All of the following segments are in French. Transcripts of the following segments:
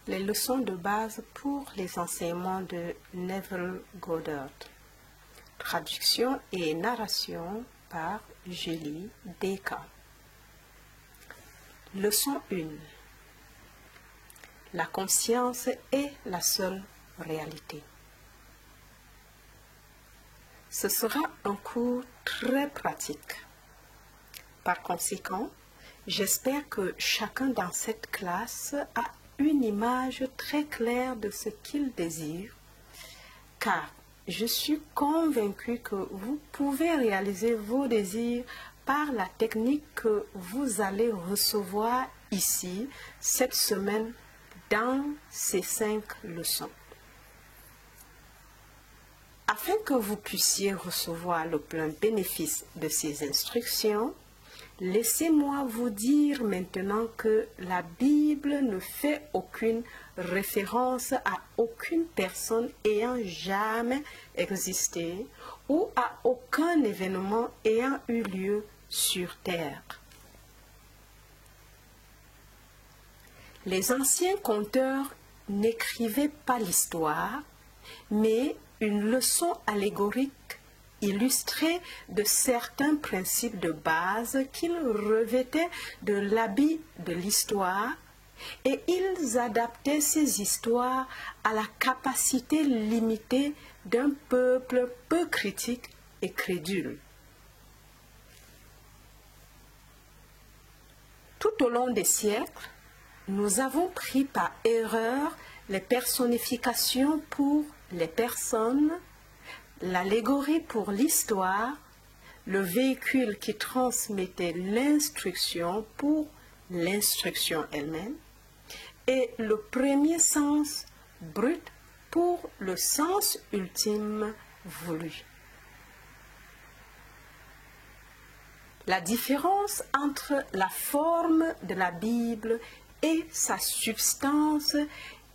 Les leçons de base pour les enseignements de Neville Goddard. Traduction et narration par Julie Descamps. Leçon 1. La conscience est la seule réalité. Ce sera un cours très pratique. Par conséquent, j'espère que chacun dans cette classe a une image très claire de ce qu'il désire, car je suis convaincue que vous pouvez réaliser vos désirs par la technique que vous allez recevoir ici cette semaine dans ces 5 leçons. Afin que vous puissiez recevoir le plein bénéfice de ces instructions, laissez-moi vous dire maintenant que la Bible ne fait aucune référence à aucune personne ayant jamais existé ou à aucun événement ayant eu lieu sur terre. Les anciens conteurs n'écrivaient pas l'histoire, mais une leçon allégorique illustrée de certains principes de base qu'ils revêtaient de l'habit de l'histoire, et ils adaptaient ces histoires à la capacité limitée d'un peuple peu critique et crédule. Tout au long des siècles, nous avons pris par erreur les personnifications pour les personnes, l'allégorie pour l'histoire, le véhicule qui transmettait l'instruction pour l'instruction elle-même, et le premier sens brut pour le sens ultime voulu. La différence entre la forme de la Bible et sa substance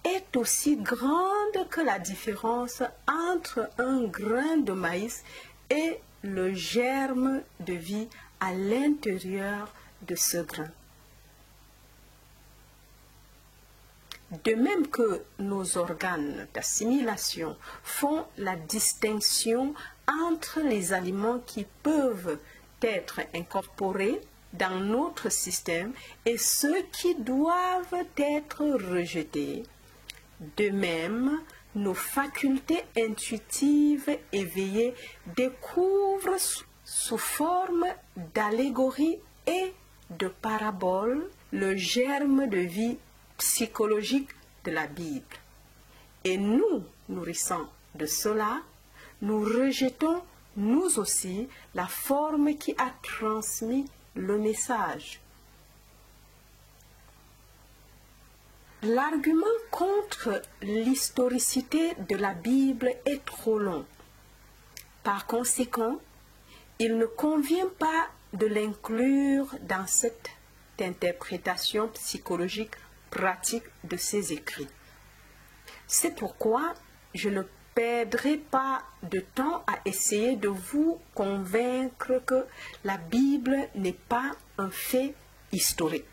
est aussi grande que la différence entre un grain de maïs et le germe de vie à l'intérieur de ce grain. De même que nos organes d'assimilation font la distinction entre les aliments qui peuvent être incorporés dans notre système et ceux qui doivent être rejetés, de même, nos facultés intuitives éveillées découvrent sous forme d'allégories et de paraboles le germe de vie psychologique de la Bible. Et nous, nourrissant de cela, nous rejetons nous aussi la forme qui a transmis le message. L'argument contre l'historicité de la Bible est trop long. Par conséquent, il ne convient pas de l'inclure dans cette interprétation psychologique pratique de ses écrits. C'est pourquoi je ne perdrai pas de temps à essayer de vous convaincre que la Bible n'est pas un fait historique.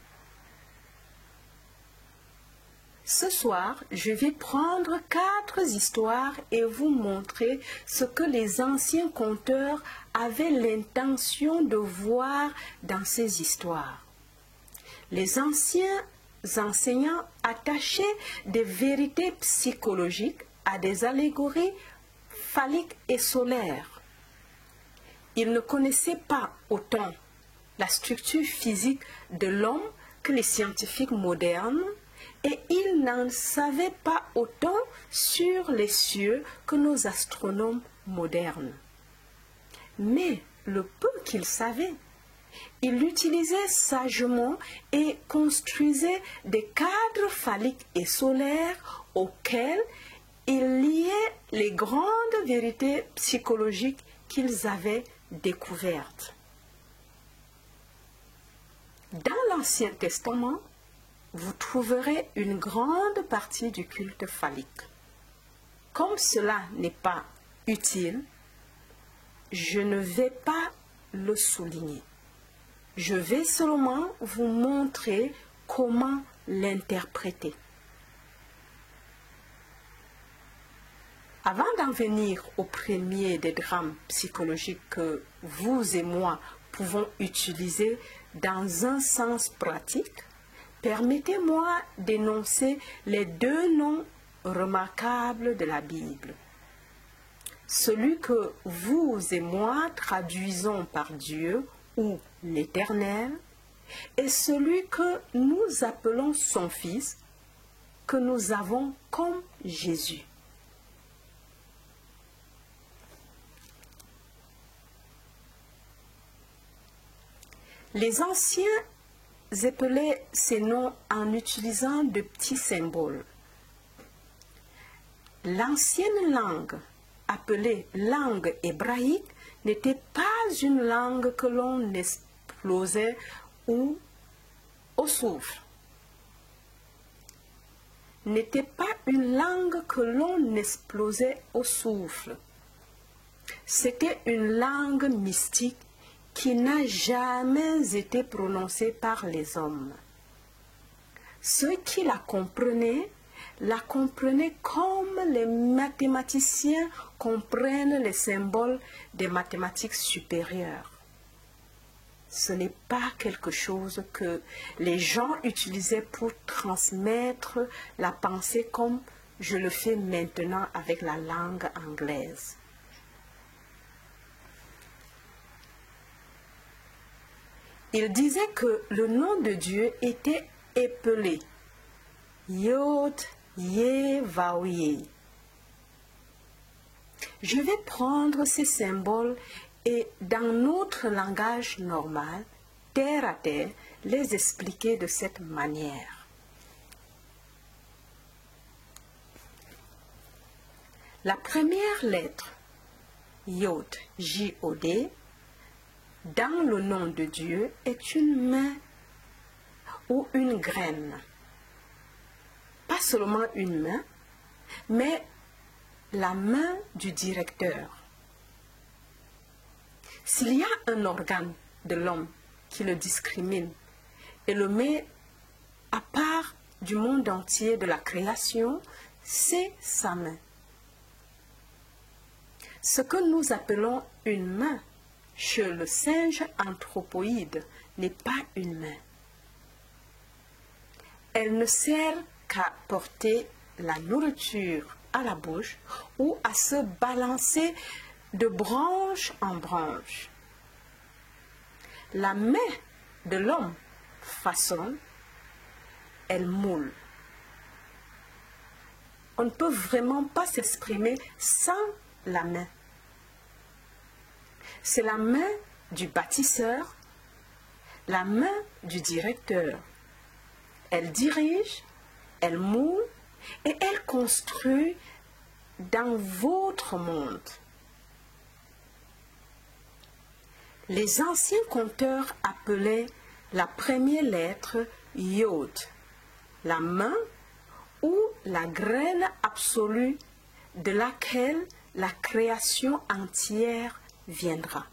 Ce soir, je vais prendre 4 histoires et vous montrer ce que les anciens conteurs avaient l'intention de voir dans ces histoires. Les anciens enseignants attachaient des vérités psychologiques à des allégories phalliques et solaires. Ils ne connaissaient pas autant la structure physique de l'homme que les scientifiques modernes, et ils n'en savaient pas autant sur les cieux que nos astronomes modernes. Mais le peu qu'ils savaient, ils l'utilisaient sagement et construisaient des cadres phalliques et solaires auxquels ils liaient les grandes vérités psychologiques qu'ils avaient découvertes. Dans l'Ancien Testament, vous trouverez une grande partie du culte phallique. Comme cela n'est pas utile, je ne vais pas le souligner. Je vais seulement vous montrer comment l'interpréter. Avant d'en venir au premier des drames psychologiques que vous et moi pouvons utiliser dans un sens pratique, permettez-moi d'énoncer les deux noms remarquables de la Bible. Celui que vous et moi traduisons par Dieu ou l'Éternel, et celui que nous appelons son Fils, que nous avons comme Jésus. Les anciens appelaient ces noms en utilisant de petits symboles. L'ancienne langue, appelée langue hébraïque, n'était pas une langue que l'on explosait ou au souffle. N'était pas une langue que l'on explosait au souffle. C'était une langue mystique qui n'a jamais été prononcée par les hommes. Ceux qui la comprenaient comme les mathématiciens comprennent les symboles des mathématiques supérieures. Ce n'est pas quelque chose que les gens utilisaient pour transmettre la pensée comme je le fais maintenant avec la langue anglaise. Il disait que le nom de Dieu était appelé Yod Yeh Vaweh. Je vais prendre ces symboles et dans notre langage normal, terre à terre, les expliquer de cette manière. La première lettre, Yod, J-O-D, dans le nom de Dieu est une main ou une graine. Pas seulement une main, mais la main du directeur. S'il y a un organe de l'homme qui le discrimine et le met à part du monde entier de la création, c'est sa main. Ce que nous appelons une main, chez le singe anthropoïde, n'est pas une main. Elle ne sert qu'à porter la nourriture à la bouche ou à se balancer de branche en branche. La main de l'homme façonne, elle moule. On ne peut vraiment pas s'exprimer sans la main. C'est la main du bâtisseur, la main du directeur. Elle dirige, elle moule et elle construit dans votre monde. Les anciens conteurs appelaient la première lettre Yod, la main ou la graine absolue de laquelle la création entière viendra.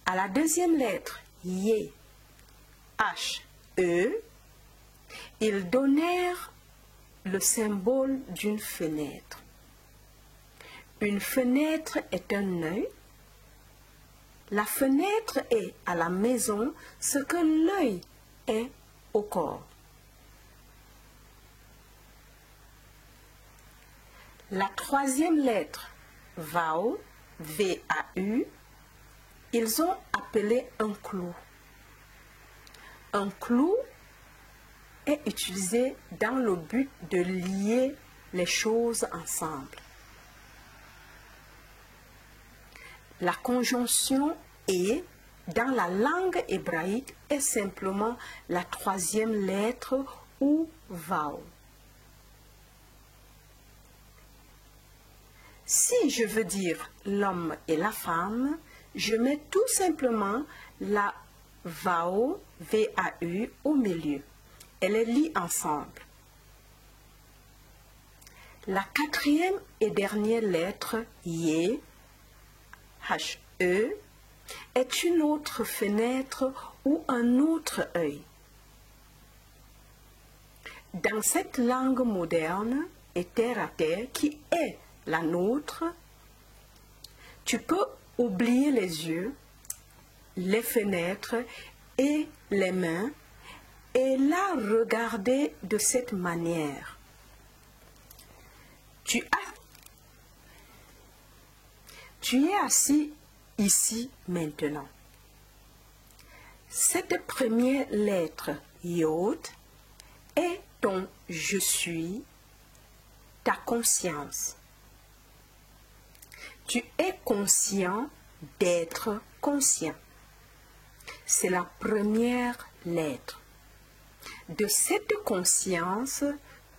À la deuxième lettre, Yé, H-E, ils donnèrent le symbole d'une fenêtre. Une fenêtre est un œil. La fenêtre est à la maison ce que l'œil est au corps. La troisième lettre, Vau, V-A-U, ils ont appelé un clou. Un clou est utilisé dans le but de lier les choses ensemble. La conjonction « et » dans la langue hébraïque est simplement la troisième lettre ou Vau. Si je veux dire l'homme et la femme, je mets tout simplement la Vau, V-A-U, au milieu. Elle est liée ensemble. La quatrième et dernière lettre, Yé, H-E, est une autre fenêtre ou un autre œil. Dans cette langue moderne, et terre à terre qui est la nôtre, tu peux oublier les yeux, les fenêtres et les mains et la regarder de cette manière. Tu es assis ici maintenant. Cette première lettre, Yod, est ton je suis, ta conscience. Tu es conscient d'être conscient. C'est la première lettre. De cette conscience,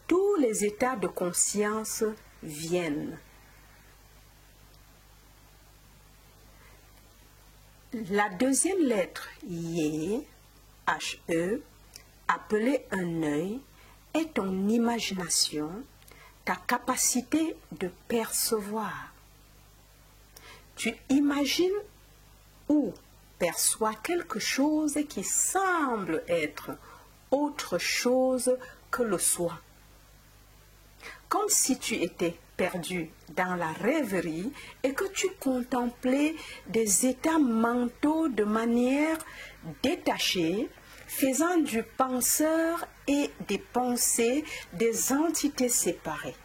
tous les états de conscience viennent. La deuxième lettre, Yé, H-E, appelée un œil, est ton imagination, ta capacité de percevoir. Tu imagines ou perçois quelque chose qui semble être autre chose que le soi. Comme si tu étais perdu dans la rêverie et que tu contemplais des états mentaux de manière détachée, faisant du penseur et des pensées des entités séparées.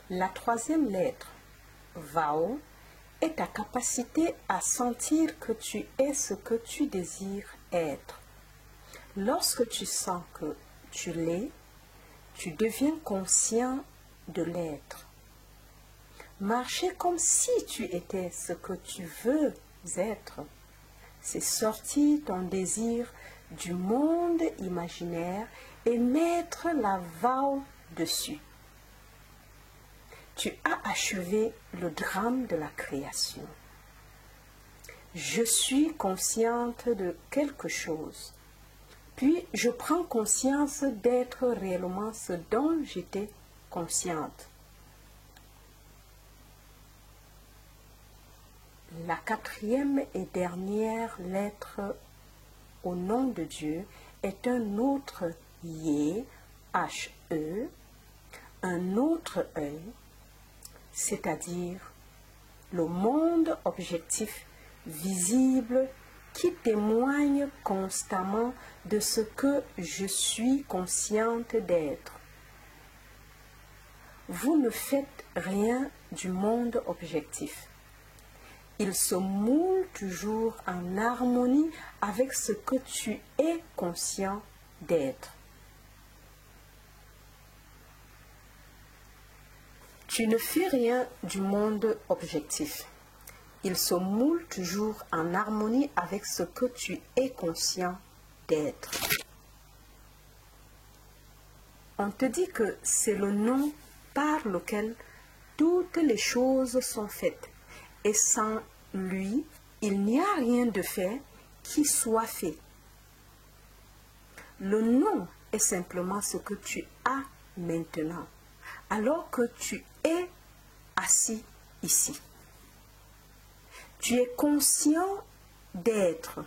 La troisième lettre, Vao, est ta capacité à sentir que tu es ce que tu désires être. Lorsque tu sens que tu l'es, tu deviens conscient de l'être. Marcher comme si tu étais ce que tu veux être, c'est sortir ton désir du monde imaginaire et mettre la Vao dessus. Tu as achevé le drame de la création. Je suis consciente de quelque chose. Puis je prends conscience d'être réellement ce dont j'étais consciente. La quatrième et dernière lettre au nom de Dieu est un autre Yé, H-E, un autre œil, c'est-à-dire le monde objectif visible qui témoigne constamment de ce que je suis consciente d'être. Vous ne faites rien du monde objectif. Il se moule toujours en harmonie avec ce que tu es conscient d'être. Tu ne fais rien du monde objectif. Il se moule toujours en harmonie avec ce que tu es conscient d'être. On te dit que c'est le nom par lequel toutes les choses sont faites. Et sans lui, il n'y a rien de fait qui soit fait. Le nom est simplement ce que tu as maintenant, alors que tu es assis ici. Tu es conscient d'être,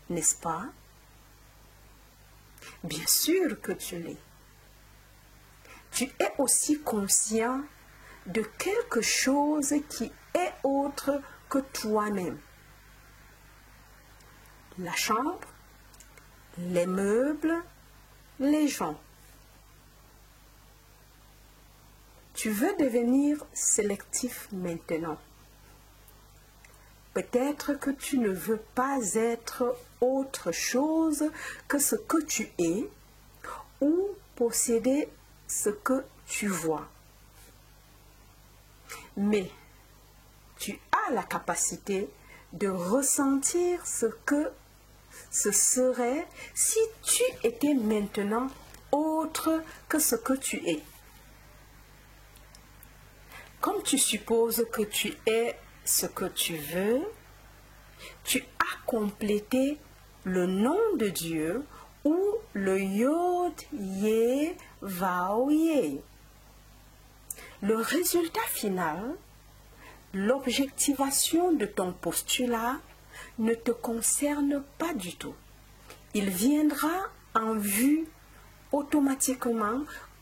n'est-ce pas? Bien sûr que tu l'es. Tu es aussi conscient de quelque chose qui est autre que toi-même. La chambre, les meubles, les gens. Tu veux devenir sélectif maintenant. Peut-être que tu ne veux pas être autre chose que ce que tu es ou posséder ce que tu vois. Mais tu as la capacité de ressentir ce que ce serait si tu étais maintenant autre que ce que tu es. Comme tu supposes que tu es ce que tu veux, tu as complété le nom de Dieu ou le Yod, Yé, Vao, Yé. Le résultat final, l'objectivation de ton postulat, ne te concerne pas du tout. Il viendra en vue automatiquement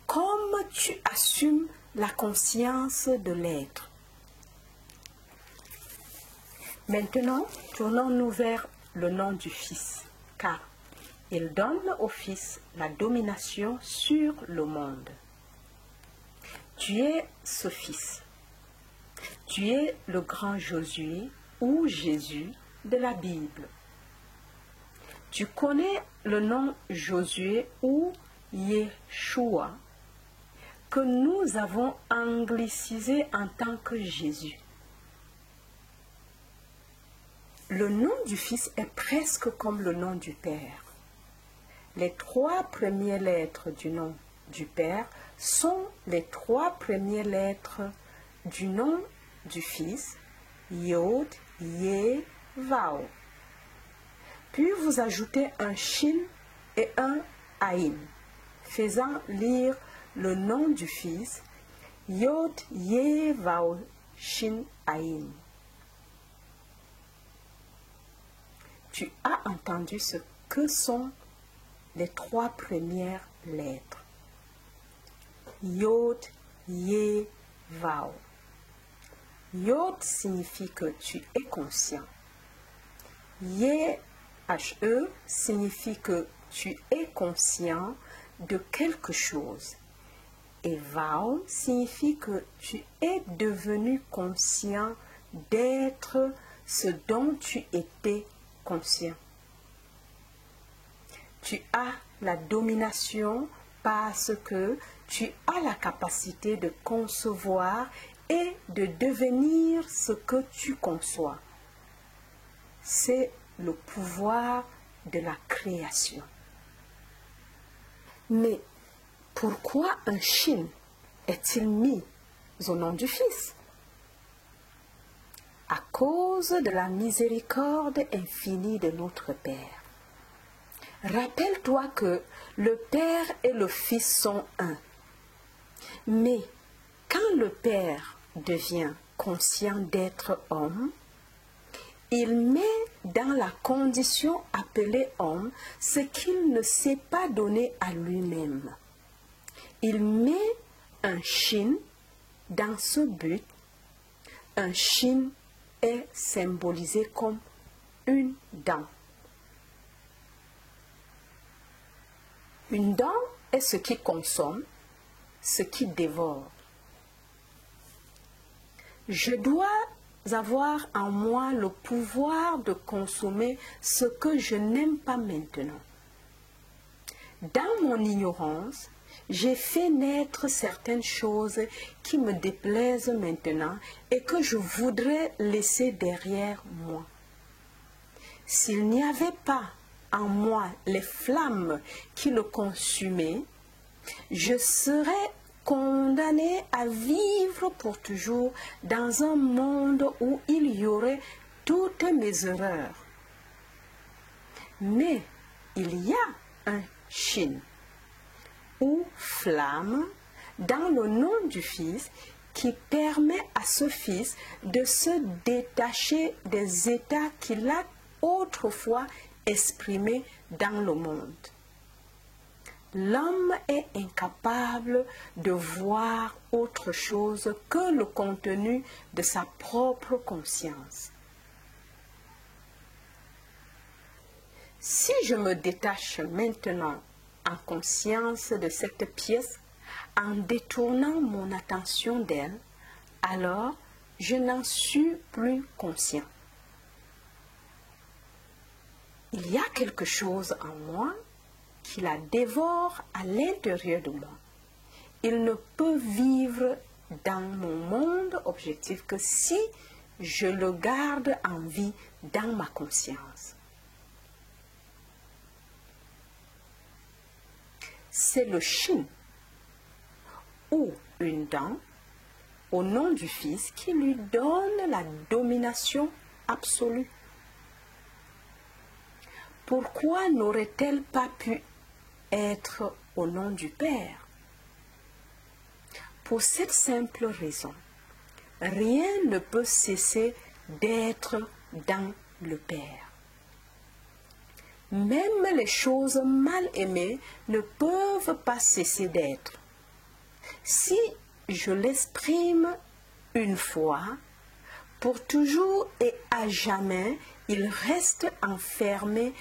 comme tu assumes la conscience de l'être. Maintenant, tournons-nous vers le nom du Fils, car il donne au Fils la domination sur le monde. Tu es ce Fils. Tu es le grand Josué ou Jésus de la Bible. Tu connais le nom Josué ou Yeshua que nous avons anglicisé en tant que Jésus. Le nom du Fils est presque comme le nom du Père. Les 3 premières lettres du nom du Père sont les 3 premières lettres du nom du Fils, Yod, Yé, Vau. Puis vous ajoutez un Shin et un Aïn, faisant lire le nom du Fils, Yod, Yé, Vau, Shin, Aïn. Tu as entendu ce que sont les 3 premières lettres. Yod, Yé, Vau. Yod signifie que tu es conscient. Yé, H-E, signifie que tu es conscient de quelque chose. Et Vau signifie que tu es devenu conscient d'être ce dont tu étais conscient. Tu as la domination parce que tu as la capacité de concevoir et de devenir ce que tu conçois. C'est le pouvoir de la création. Mais pourquoi un Shin est-il mis au nom du Fils? À cause de la miséricorde infinie de notre Père. Rappelle-toi que le Père et le Fils sont un. Mais quand le Père devient conscient d'être homme, il met dans la condition appelée homme ce qu'il ne s'est pas donné à lui-même. Il met un Shin dans ce but. Un Shin est symbolisé comme une dent. Une dent est ce qui consomme, ce qui dévore. Je dois avoir en moi le pouvoir de consommer ce que je n'aime pas maintenant. Dans mon ignorance, j'ai fait naître certaines choses qui me déplaisent maintenant et que je voudrais laisser derrière moi. S'il n'y avait pas en moi les flammes qui le consumaient, je serais condamné à vivre pour toujours dans un monde où il y aurait toutes mes erreurs. Mais il y a un Shin ou flamme dans le nom du Fils qui permet à ce Fils de se détacher des états qu'il a autrefois exprimés dans le monde. L'homme est incapable de voir autre chose que le contenu de sa propre conscience. Si je me détache maintenant en conscience de cette pièce, en détournant mon attention d'elle, alors je n'en suis plus conscient. Il y a quelque chose en moi qui la dévore à l'intérieur de moi. Il ne peut vivre dans mon monde objectif que si je le garde en vie dans ma conscience. C'est le Shin ou une dent au nom du Fils qui lui donne la domination absolue. Pourquoi n'aurait-elle pas pu être au nom du Père? Pour cette simple raison, rien ne peut cesser d'être dans le Père. Même les choses mal aimées ne peuvent pas cesser d'être. Si je l'exprime une fois, pour toujours et à jamais, il reste enfermé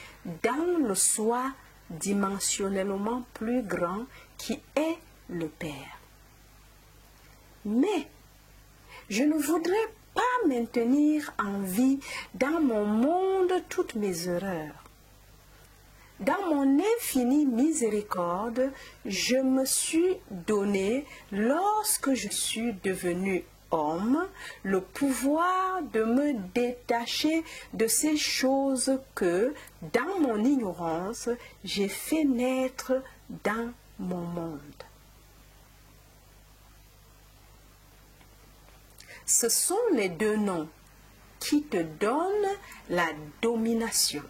dans le soi dimensionnellement plus grand qui est le Père. Mais je ne voudrais pas maintenir en vie dans mon monde toutes mes erreurs. Dans mon infinie miséricorde, je me suis donné, lorsque je suis devenu homme, le pouvoir de me détacher de ces choses que, dans mon ignorance, j'ai fait naître dans mon monde. Ce sont les deux noms qui te donnent la domination.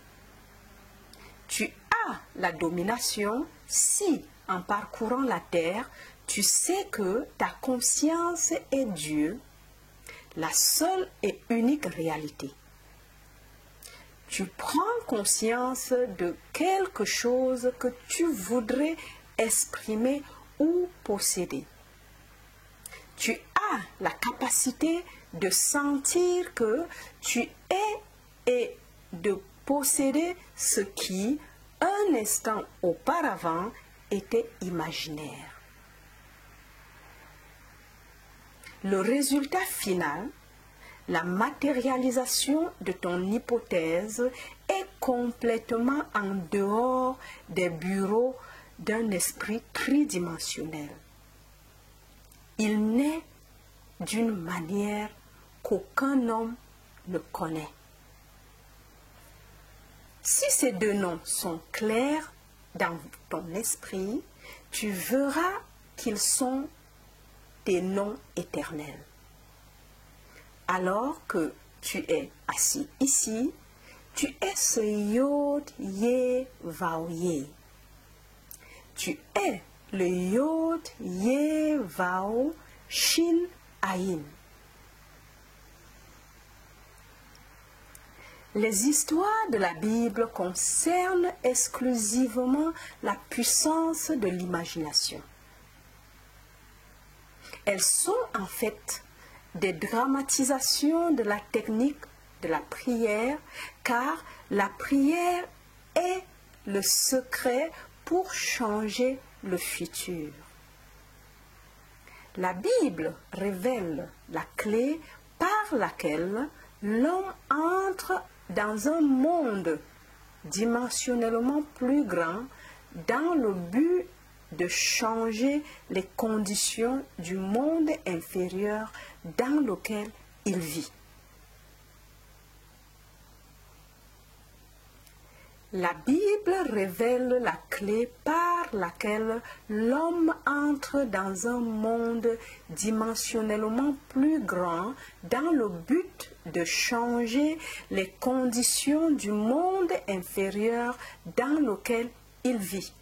Tu as la domination si, en parcourant la terre, tu sais que ta conscience est Dieu, la seule et unique réalité. Tu prends conscience de quelque chose que tu voudrais exprimer ou posséder. Tu as la capacité de sentir que tu es et de posséder ce qui, un instant auparavant, était imaginaire. Le résultat final, la matérialisation de ton hypothèse, est complètement en dehors des bureaux d'un esprit tridimensionnel. Il naît d'une manière qu'aucun homme ne connaît. Si ces deux noms sont clairs dans ton esprit, tu verras qu'ils sont des noms éternels. Alors que tu es assis ici, tu es ce Yod, Yé, Vau, Yé. Tu es le Yod, Yé, Vau, Shin, Ayin. Les histoires de la Bible concernent exclusivement la puissance de l'imagination. Elles sont en fait des dramatisations de la technique de la prière, car la prière est le secret pour changer le futur. La Bible révèle la clé par laquelle l'homme entre dans un monde dimensionnellement plus grand dans le but de changer les conditions du monde inférieur dans lequel il vit. La Bible révèle la clé par laquelle l'homme entre dans un monde dimensionnellement plus grand dans le but de changer les conditions du monde inférieur dans lequel il vit.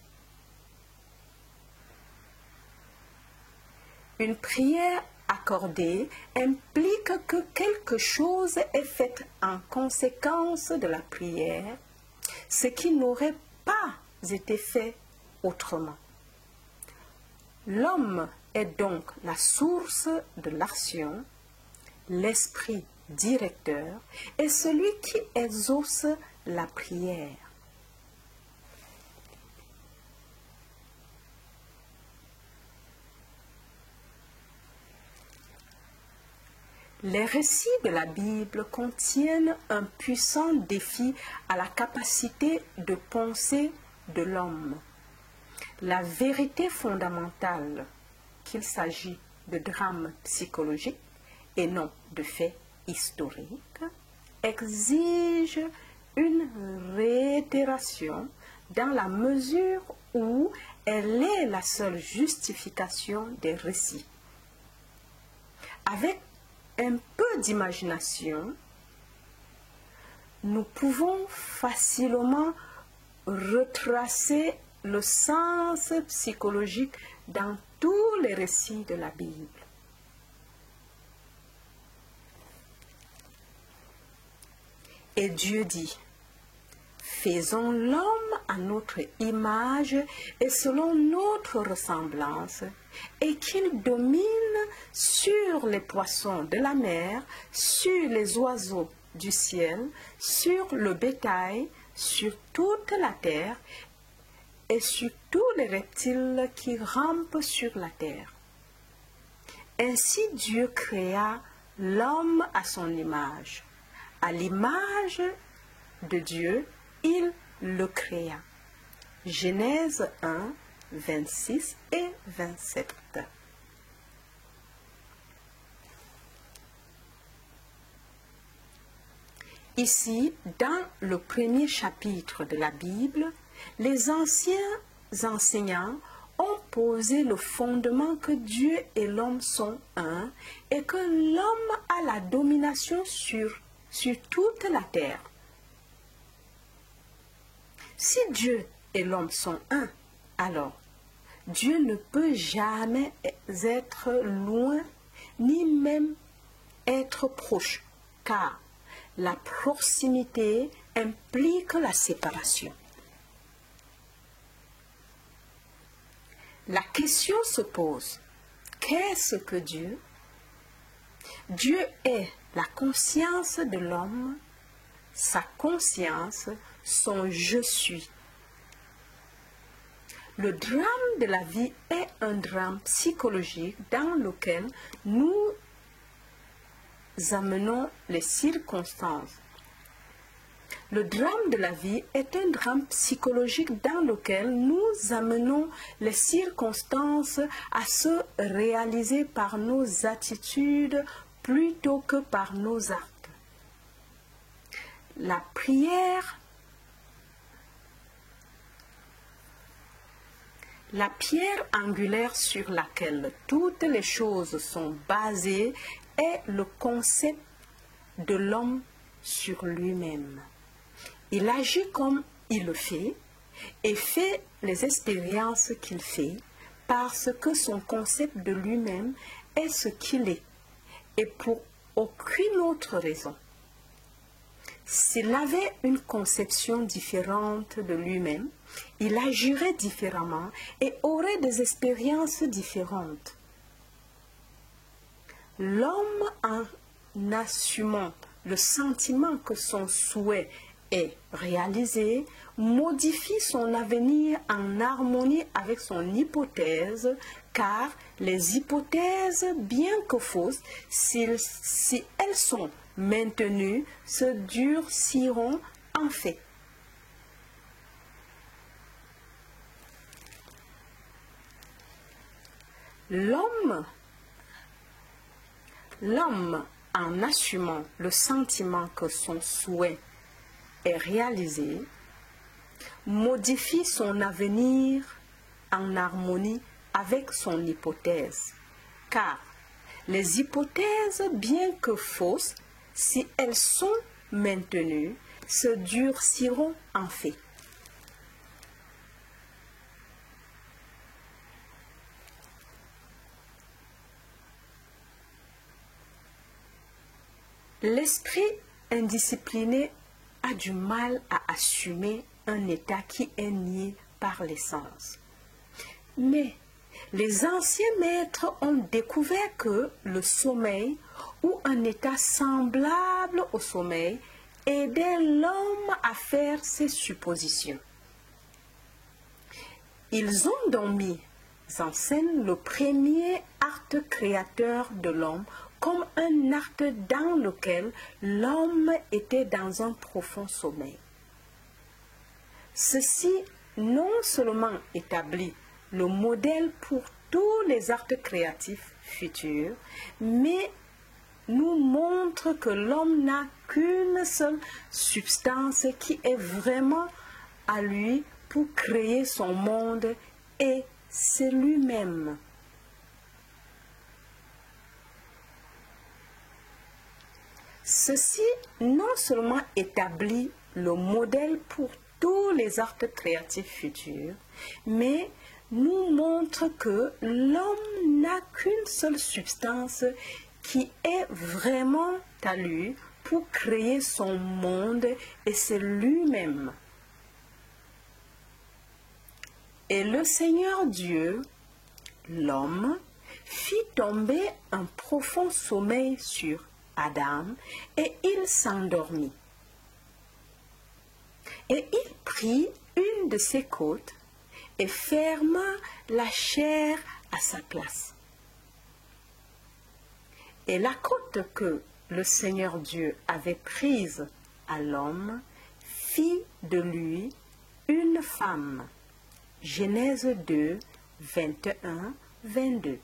Une prière accordée implique que quelque chose est fait en conséquence de la prière, ce qui n'aurait pas été fait autrement. L'homme est donc la source de l'action, l'esprit directeur et celui qui exauce la prière. Les récits de la Bible contiennent un puissant défi à la capacité de penser de l'homme. La vérité fondamentale, qu'il s'agit de drames psychologiques et non de faits historiques, exige une réitération dans la mesure où elle est la seule justification des récits. Avec un peu d'imagination, nous pouvons facilement retracer le sens psychologique dans tous les récits de la Bible. Et Dieu dit, « Faisons l'homme à notre image et selon notre ressemblance, et qu'il domine sur les poissons de la mer, sur les oiseaux du ciel, sur le bétail, sur toute la terre et sur tous les reptiles qui rampent sur la terre. Ainsi Dieu créa l'homme à son image. À l'image de Dieu, il le créa. Genèse 1, 26 et 27. Ici, dans le premier chapitre de la Bible, les anciens enseignants ont posé le fondement que Dieu et l'homme sont un et que l'homme a la domination sur toute la terre. Si Dieu et l'homme sont un, alors Dieu ne peut jamais être loin ni même être proche, car la proximité implique la séparation. La question se pose, qu'est-ce que Dieu? Dieu est la conscience de l'homme, sa conscience, son je suis. Le drame de la vie est un drame psychologique dans lequel nous amenons les circonstances. Le drame de la vie est un drame psychologique dans lequel nous amenons les circonstances à se réaliser par nos attitudes plutôt que par nos actes. La pierre angulaire sur laquelle toutes les choses sont basées est le concept de l'homme sur lui-même. Il agit comme il le fait et fait les expériences qu'il fait parce que son concept de lui-même est ce qu'il est et pour aucune autre raison. S'il avait une conception différente de lui-même, il agirait différemment et aurait des expériences différentes. L'homme, en assumant le sentiment que son souhait est réalisé, modifie son avenir en harmonie avec son hypothèse, car les hypothèses, bien que fausses, si elles sont maintenues, se durciront en fait. L'homme, en assumant le sentiment que son souhait est réalisé, modifie son avenir en harmonie avec son hypothèse. Car les hypothèses, bien que fausses, si elles sont maintenues, se durciront en fait. L'esprit indiscipliné a du mal à assumer un état qui est nié par l'essence. Mais les anciens maîtres ont découvert que le sommeil ou un état semblable au sommeil aidait l'homme à faire ses suppositions. Ils ont donc mis en scène le premier acte créateur de l'homme comme un acte dans lequel l'homme était dans un profond sommeil. Ceci non seulement établit le modèle pour tous les actes créatifs futurs, mais nous montre que l'homme n'a qu'une seule substance qui est vraiment à lui pour créer son monde, et c'est lui-même. Ceci non seulement établit le modèle pour tous les actes créatifs futurs, mais nous montre que l'homme n'a qu'une seule substance qui est vraiment à lui pour créer son monde, et c'est lui-même. Et le Seigneur Dieu, l'homme, fit tomber un profond sommeil sur Adam et il s'endormit. Et il prit une de ses côtes et ferma la chair à sa place. Et la côte que le Seigneur Dieu avait prise à l'homme fit de lui une femme. Genèse 2, 21, 22.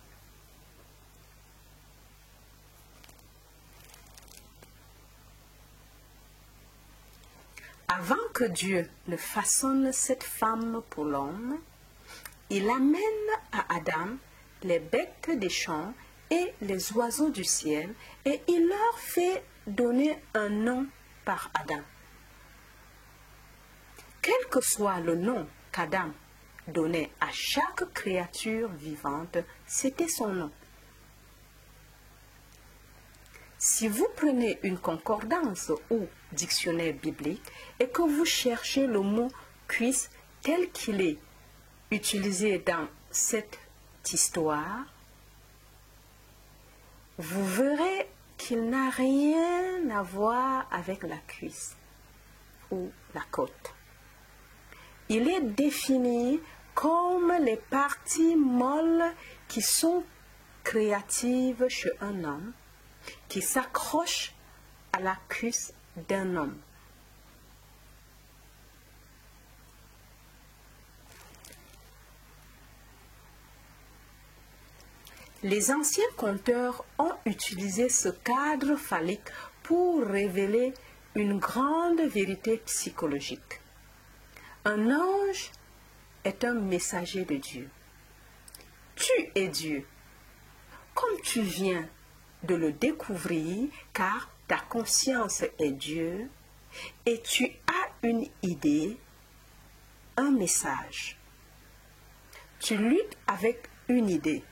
Avant que Dieu ne façonne cette femme pour l'homme, il amène à Adam les bêtes des champs et les oiseaux du ciel, et il leur fait donner un nom par Adam. Quel que soit le nom qu'Adam donnait à chaque créature vivante, c'était son nom. Si vous prenez une concordance ou dictionnaire biblique et que vous cherchez le mot « cuisse » tel qu'il est utilisé dans cette histoire, vous verrez qu'il n'a rien à voir avec la cuisse ou la côte. Il est défini comme les parties molles qui sont créatives chez un homme, qui s'accrochent à la cuisse d'un homme. Les anciens conteurs ont utilisé ce cadre phallique pour révéler une grande vérité psychologique. Un ange est un messager de Dieu. Tu es Dieu. Comme tu viens de le découvrir, car ta conscience est Dieu, et tu as une idée, un message. Tu luttes avec une idée,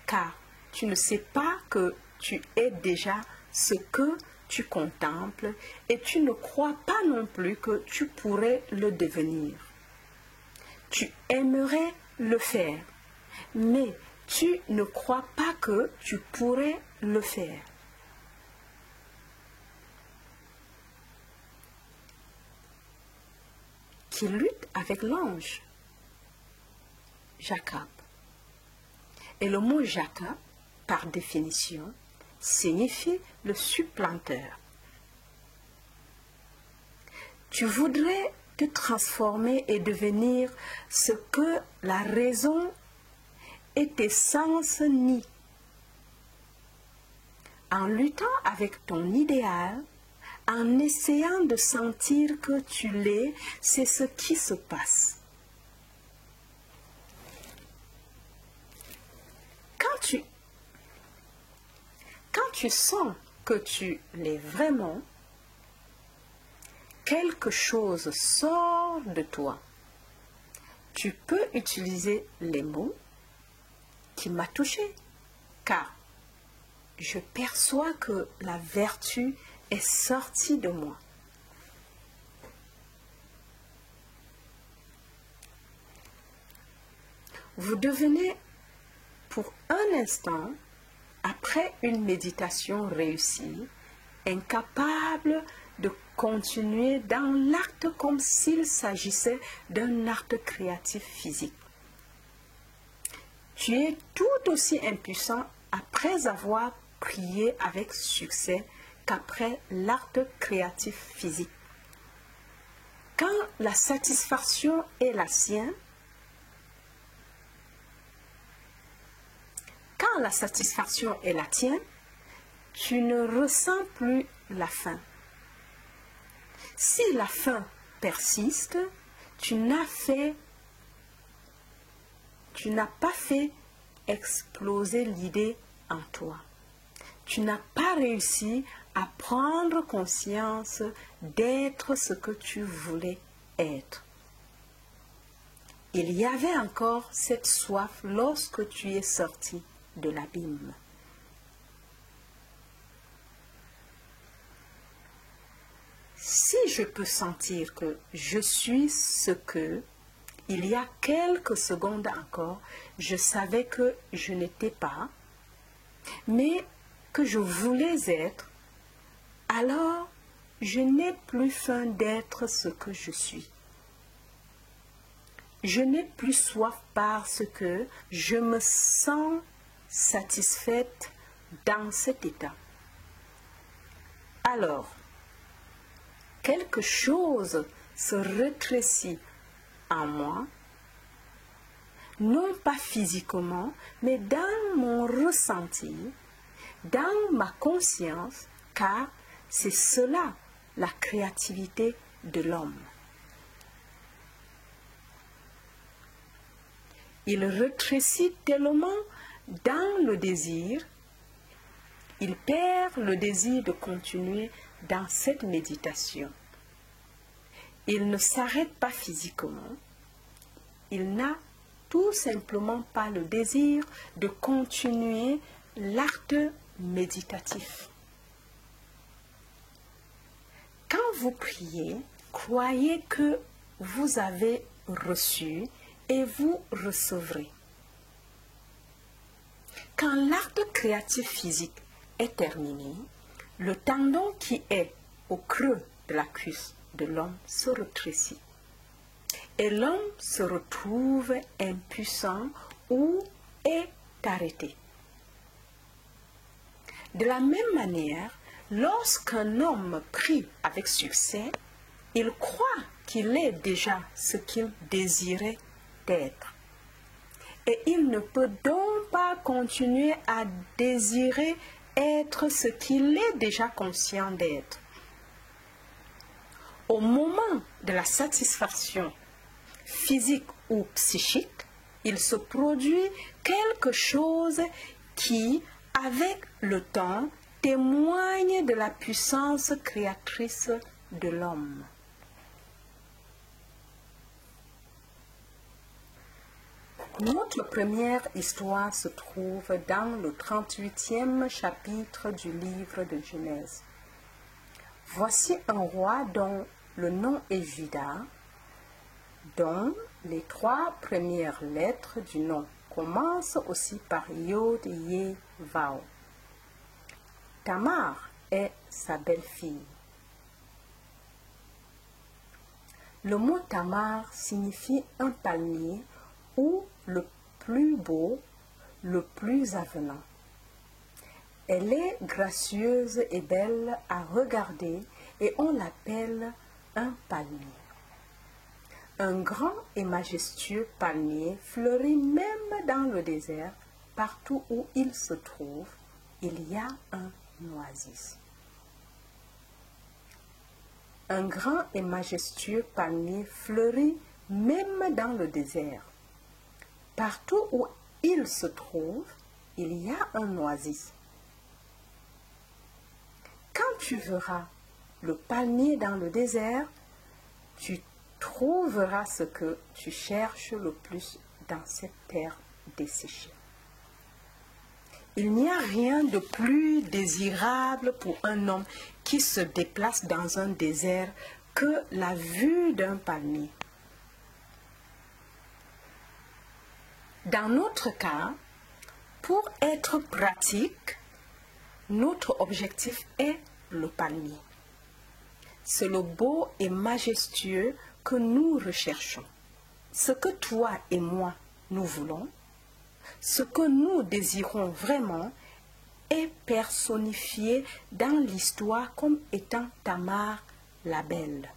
car tu ne sais pas que tu es déjà ce que tu contemples et tu ne crois pas non plus que tu pourrais le devenir. Tu aimerais le faire, mais tu ne crois pas que tu pourrais le faire. Qui lutte avec l'ange, Jacob. Et le mot Jacob, par définition, signifie le supplanteur. Tu voudrais te transformer et devenir ce que la raison et tes sens nient. En luttant avec ton idéal, en essayant de sentir que tu l'es, c'est ce qui se passe. Quand tu sens que tu l'es vraiment, quelque chose sort de toi. Tu peux utiliser les mots qui m'ont touché, car je perçois que la vertu est sortie de moi. Vous devenez pour un instant, après une méditation réussie, incapable de continuer dans l'acte comme s'il s'agissait d'un acte créatif physique. Tu es tout aussi impuissant après avoir prié avec succès qu'après l'acte créatif physique. Quand la satisfaction est la sienne, quand la satisfaction est la tienne, tu ne ressens plus la faim. Si la faim persiste, tu n'as pas fait exploser l'idée en toi. Tu n'as pas réussi à prendre conscience d'être ce que tu voulais être. Il y avait encore cette soif lorsque tu es sorti de l'abîme. Si je peux sentir que je suis ce que il y a quelques secondes encore, je savais que je n'étais pas, mais que je voulais être, alors je n'ai plus faim d'être ce que je suis. Je n'ai plus soif parce que je me sens satisfaite dans cet état. Alors, quelque chose se rétrécit en moi, non pas physiquement, mais dans mon ressenti, dans ma conscience, car c'est cela la créativité de l'homme. Il rétrécit tellement dans le désir, il perd le désir de continuer dans cette méditation. Il ne s'arrête pas physiquement, il n'a tout simplement pas le désir de continuer l'acte méditatif. Quand vous priez, croyez que vous avez reçu et vous recevrez. Quand l'acte créatif physique est terminé, le tendon qui est au creux de la cuisse de l'homme se rétrécit et l'homme se retrouve impuissant ou est arrêté. De la même manière, lorsqu'un homme prie avec succès, il croit qu'il est déjà ce qu'il désirait d'être. Et il ne peut donc pas continuer à désirer être ce qu'il est déjà conscient d'être. Au moment de la satisfaction physique ou psychique, il se produit quelque chose qui, avec le temps, témoigne de la puissance créatrice de l'homme. Notre première histoire se trouve dans le 38e chapitre du livre de Genèse. Voici un roi dont le nom est Juda, dont les 3 premières lettres du nom commencent aussi par Yod, Yé, Vau. Tamar est sa belle-fille. Le mot Tamar signifie un palmier ou le plus beau, le plus avenant. Elle est gracieuse et belle à regarder et on l'appelle un palmier. Un grand et majestueux palmier fleurit même dans le désert, partout où il se trouve, il y a un oasis. Un grand et majestueux palmier fleurit même dans le désert. Partout où il se trouve, il y a un oasis. Quand tu verras le palmier dans le désert, tu trouveras ce que tu cherches le plus dans cette terre desséchée. Il n'y a rien de plus désirable pour un homme qui se déplace dans un désert que la vue d'un palmier. Dans notre cas, pour être pratique, notre objectif est le palmier. C'est le beau et majestueux que nous recherchons. Ce que toi et moi, nous voulons, ce que nous désirons vraiment est personnifié dans l'histoire comme étant Tamar la belle.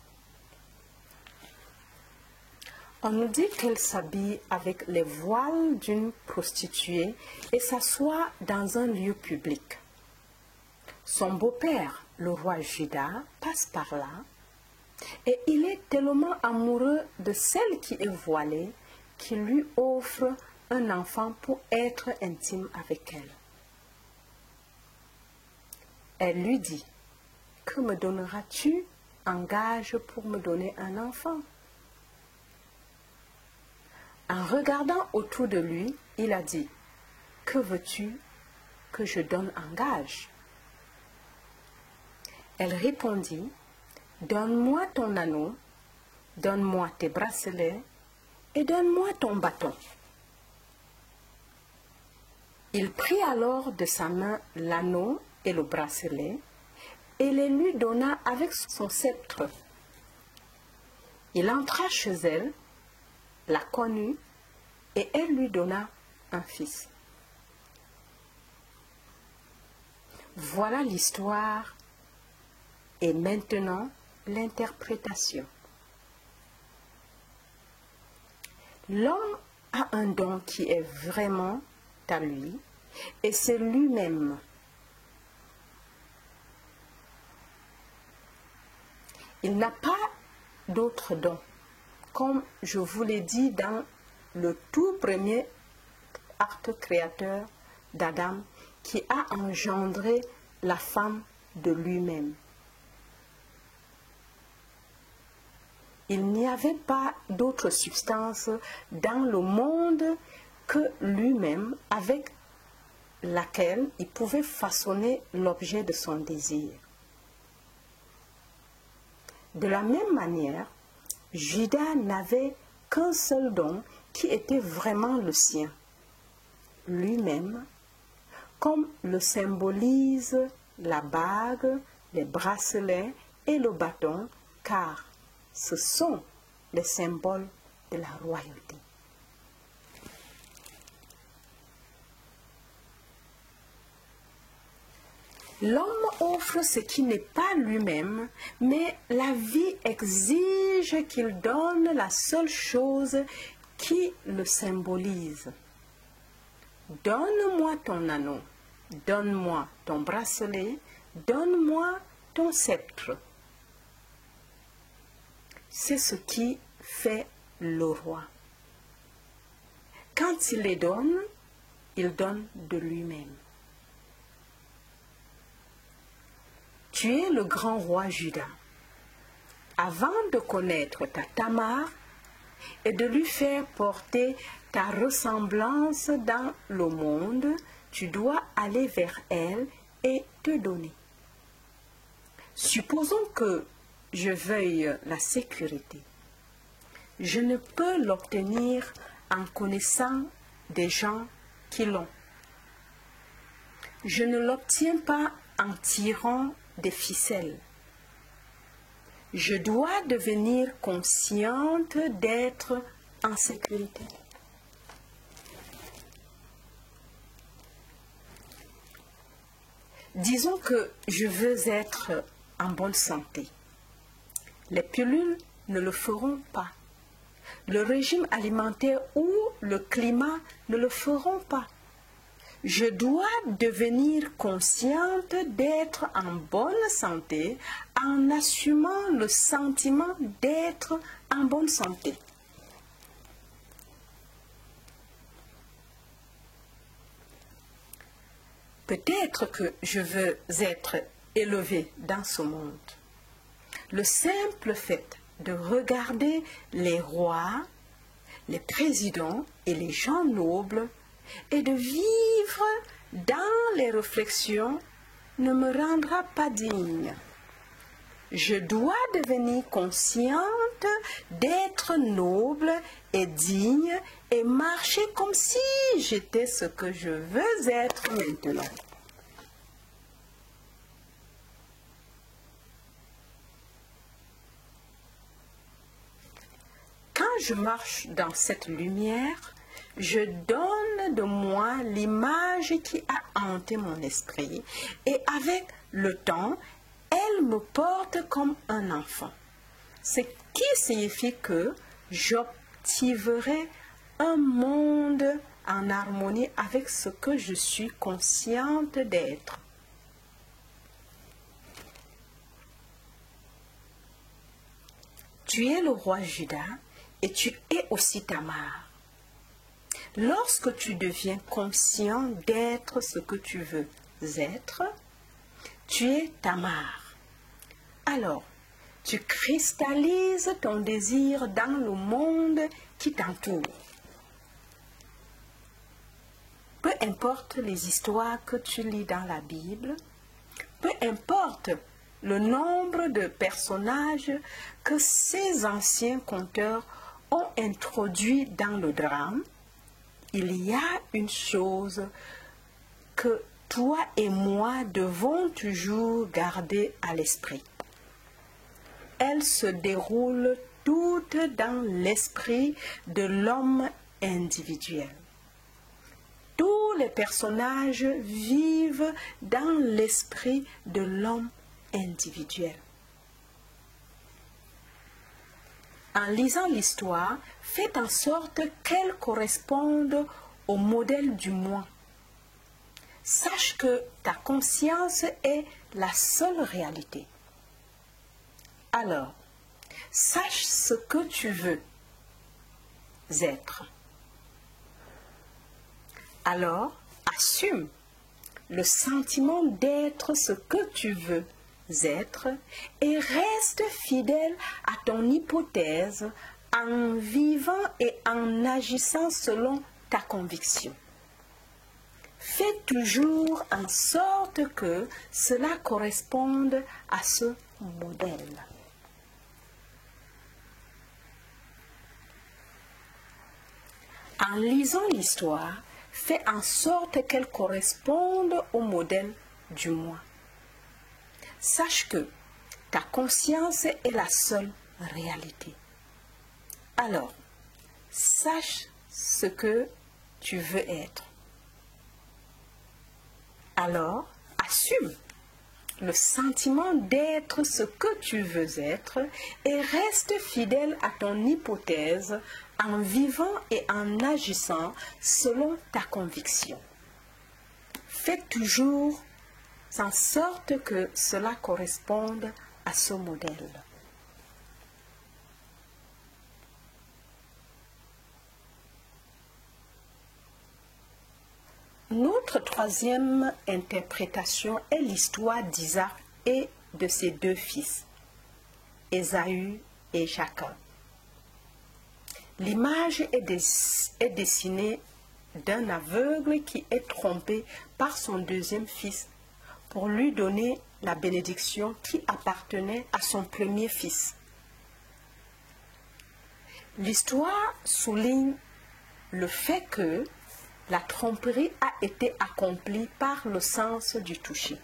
On nous dit qu'elle s'habille avec les voiles d'une prostituée et s'assoit dans un lieu public. Son beau-père, le roi Juda, passe par là et il est tellement amoureux de celle qui est voilée qu'il lui offre un enfant pour être intime avec elle. Elle lui dit, « Que me donneras-tu en gage pour me donner un enfant ?» En regardant autour de lui, il a dit, « Que veux-tu que je donne en gage ?» Elle répondit, « Donne-moi ton anneau, donne-moi tes bracelets et donne-moi ton bâton. Il prit alors de sa main l'anneau et le bracelet, et les lui donna avec son sceptre. Il entra chez elle, la connut, et elle lui donna un fils. Voilà l'histoire et maintenant l'interprétation. L'homme a un don qui est vraiment à lui et c'est lui-même. Il n'a pas d'autre don, comme je vous l'ai dit dans le tout premier acte créateur d'Adam qui a engendré la femme de lui-même. Il n'y avait pas d'autre substance dans le monde que lui-même avec laquelle il pouvait façonner l'objet de son désir. De la même manière, Judas n'avait qu'un seul don qui était vraiment le sien, lui-même, comme le symbolise la bague, les bracelets et le bâton, car ce sont les symboles de la royauté. L'homme offre ce qui n'est pas lui-même, mais la vie exige qu'il donne la seule chose qui le symbolise. Donne-moi ton anneau, donne-moi ton bracelet, donne-moi ton sceptre. C'est ce qui fait le roi. Quand il les donne, il donne de lui-même. Tu es le grand roi Juda. Avant de connaître ta Tamar et de lui faire porter ta ressemblance dans le monde, tu dois aller vers elle et te donner. Supposons que je veuille la sécurité. Je ne peux l'obtenir en connaissant des gens qui l'ont. Je ne l'obtiens pas en tirant des ficelles. Je dois devenir consciente d'être en sécurité. Disons que je veux être en bonne santé. Les pilules ne le feront pas. Le régime alimentaire ou le climat ne le feront pas. Je dois devenir consciente d'être en bonne santé en assumant le sentiment d'être en bonne santé. Peut-être que je veux être élevée dans ce monde. Le simple fait de regarder les rois, les présidents et les gens nobles et de vivre dans les réflexions ne me rendra pas digne. Je dois devenir consciente d'être noble et digne et marcher comme si j'étais ce que je veux être maintenant. Quand je marche dans cette lumière, je donne de moi l'image qui a hanté mon esprit et avec le temps, elle me porte comme un enfant. Ce qui signifie que j'obtiendrai un monde en harmonie avec ce que je suis consciente d'être. Tu es le roi Juda et tu es aussi Tamar. Lorsque tu deviens conscient d'être ce que tu veux être, tu es Tamar. Alors, tu cristallises ton désir dans le monde qui t'entoure. Peu importe les histoires que tu lis dans la Bible, peu importe le nombre de personnages que ces anciens conteurs ont introduit dans le drame, il y a une chose que toi et moi devons toujours garder à l'esprit. Elle se déroule toute dans l'esprit de l'homme individuel. Tous les personnages vivent dans l'esprit de l'homme individuel. En lisant l'histoire, faites en sorte qu'elle corresponde au modèle du moi. Sache que ta conscience est la seule réalité. Alors, sache ce que tu veux être. Alors, assume le sentiment d'être ce que tu veux être et reste fidèle à ton hypothèse en vivant et en agissant selon ta conviction. Fais toujours en sorte que cela corresponde à ce modèle. En lisant l'histoire, fais en sorte qu'elle corresponde au modèle du moi. Sache que ta conscience est la seule réalité. Alors, sache ce que tu veux être. Alors, assume le sentiment d'être ce que tu veux être et reste fidèle à ton hypothèse en vivant et en agissant selon ta conviction. Fais toujours en sorte que cela corresponde à ce modèle. Notre troisième interprétation est l'histoire d'Isaac et de ses deux fils, Ésaü et Jacob. L'image est dessinée d'un aveugle qui est trompé par son deuxième fils pour lui donner la bénédiction qui appartenait à son premier fils. L'histoire souligne le fait que la tromperie a été accomplie par le sens du toucher.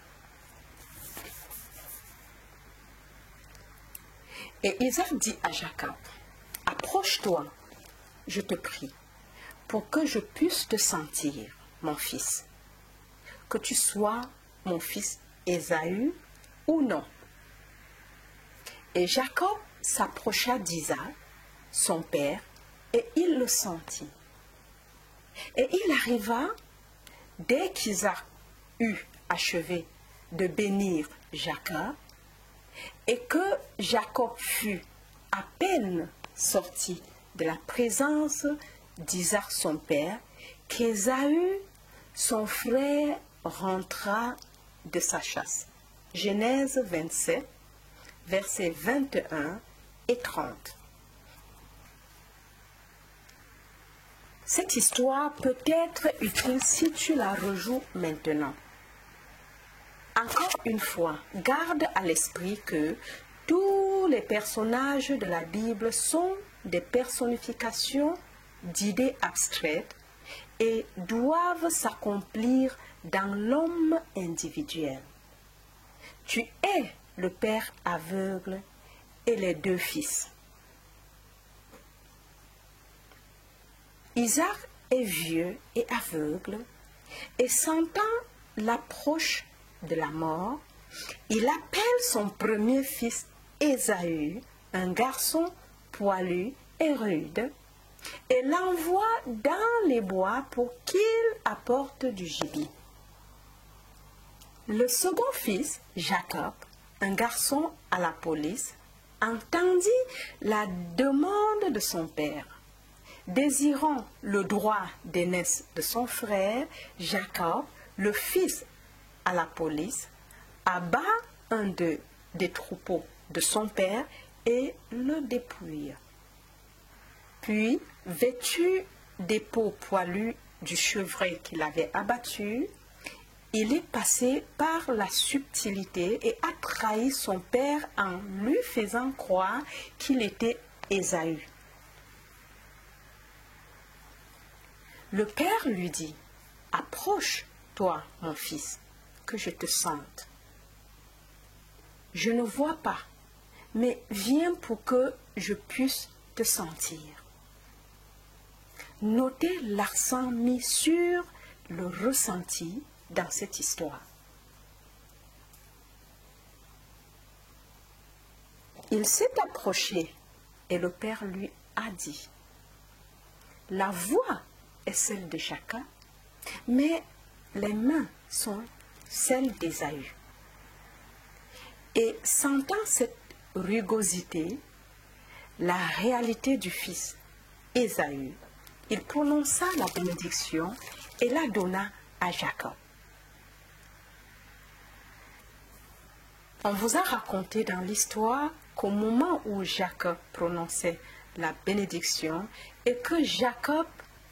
Et Isaac dit à Jacob, « Approche-toi, je te prie, pour que je puisse te sentir, mon fils, que tu sois mon fils Ésaü ou non. » Et Jacob s'approcha d'Isaac, son père, et il le sentit. Et il arriva, dès qu'Isaac eut achevé de bénir Jacob, et que Jacob fut à peine sorti de la présence d'Isaac son père, qu'Ésaü, son frère, rentra de sa chasse. Genèse 27, versets 21 et 30. Cette histoire peut être utile si tu la rejoues maintenant. Encore une fois, garde à l'esprit que tous les personnages de la Bible sont des personnifications d'idées abstraites et doivent s'accomplir dans l'homme individuel. Tu es le père aveugle et les deux fils. Isaac est vieux et aveugle, et sentant l'approche de la mort, il appelle son premier fils Ésaü, un garçon poilu et rude, et l'envoie dans les bois pour qu'il apporte du gibier. Le second fils, Jacob, un garçon à la police, entendit la demande de son père. Désirant le droit d'aînesse de son frère, Jacob, le fils à la police, abat un des troupeaux de son père et le dépouille. Puis, vêtu des peaux poilues du chevreuil qu'il avait abattu, il est passé par la subtilité et a trahi son père en lui faisant croire qu'il était Ésaü. Le père lui dit, « Approche-toi, mon fils, que je te sente. Je ne vois pas, mais viens pour que je puisse te sentir. » Notez l'accent mis sur le ressenti dans cette histoire. Il s'est approché et le père lui a dit, « La voix est celle de Jacob, mais les mains sont celles d'Ésaü. » Et sentant cette rugosité, la réalité du fils Ésaü, il prononça la bénédiction et la donna à Jacob. On vous a raconté dans l'histoire qu'au moment où Jacob prononçait la bénédiction et que Jacob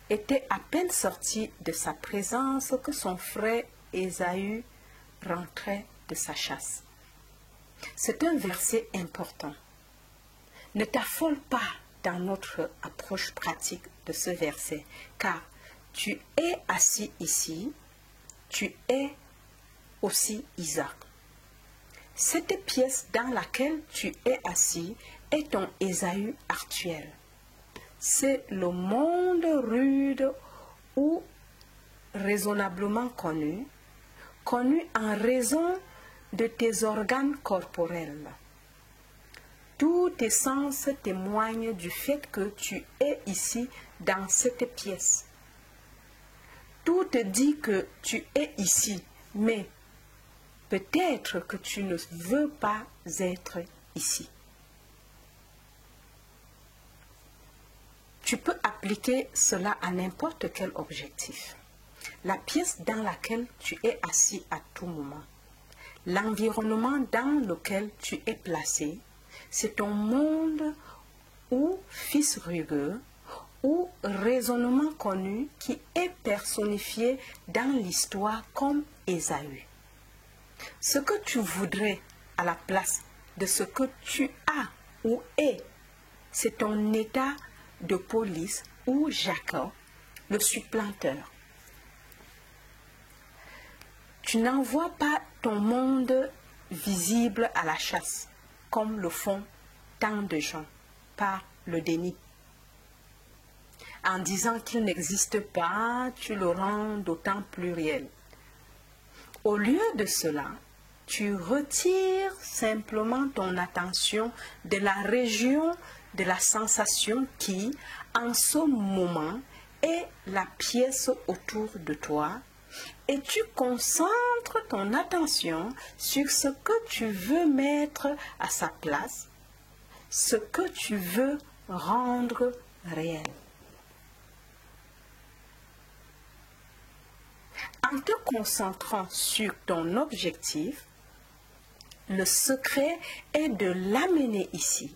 était à peine sorti de sa présence que son frère Ésaü rentrait de sa chasse. C'est un verset important. Ne t'affole pas dans notre approche pratique de ce verset, car tu es assis ici, tu es aussi Isaac. Cette pièce dans laquelle tu es assis est ton Ésaü actuel. C'est le monde rude ou raisonnablement connu en raison de tes organes corporels. Tous tes sens témoignent du fait que tu es ici dans cette pièce. Tout te dit que tu es ici, mais peut-être que tu ne veux pas être ici. Tu peux appliquer cela à n'importe quel objectif. La pièce dans laquelle tu es assis à tout moment, l'environnement dans lequel tu es placé, c'est ton monde ou fils rugueux ou raisonnement connu qui est personnifié dans l'histoire comme Ésaü. Ce que tu voudrais à la place de ce que tu as ou es, c'est ton état de police ou Jacob, le supplanteur. Tu n'envoies pas ton monde visible à la chasse, comme le font tant de gens, par le déni. En disant qu'il n'existe pas, tu le rends d'autant plus réel. Au lieu de cela, tu retires simplement ton attention de la région de la sensation qui, en ce moment, est la pièce autour de toi et tu concentres ton attention sur ce que tu veux mettre à sa place, ce que tu veux rendre réel. En te concentrant sur ton objectif, le secret est de l'amener ici.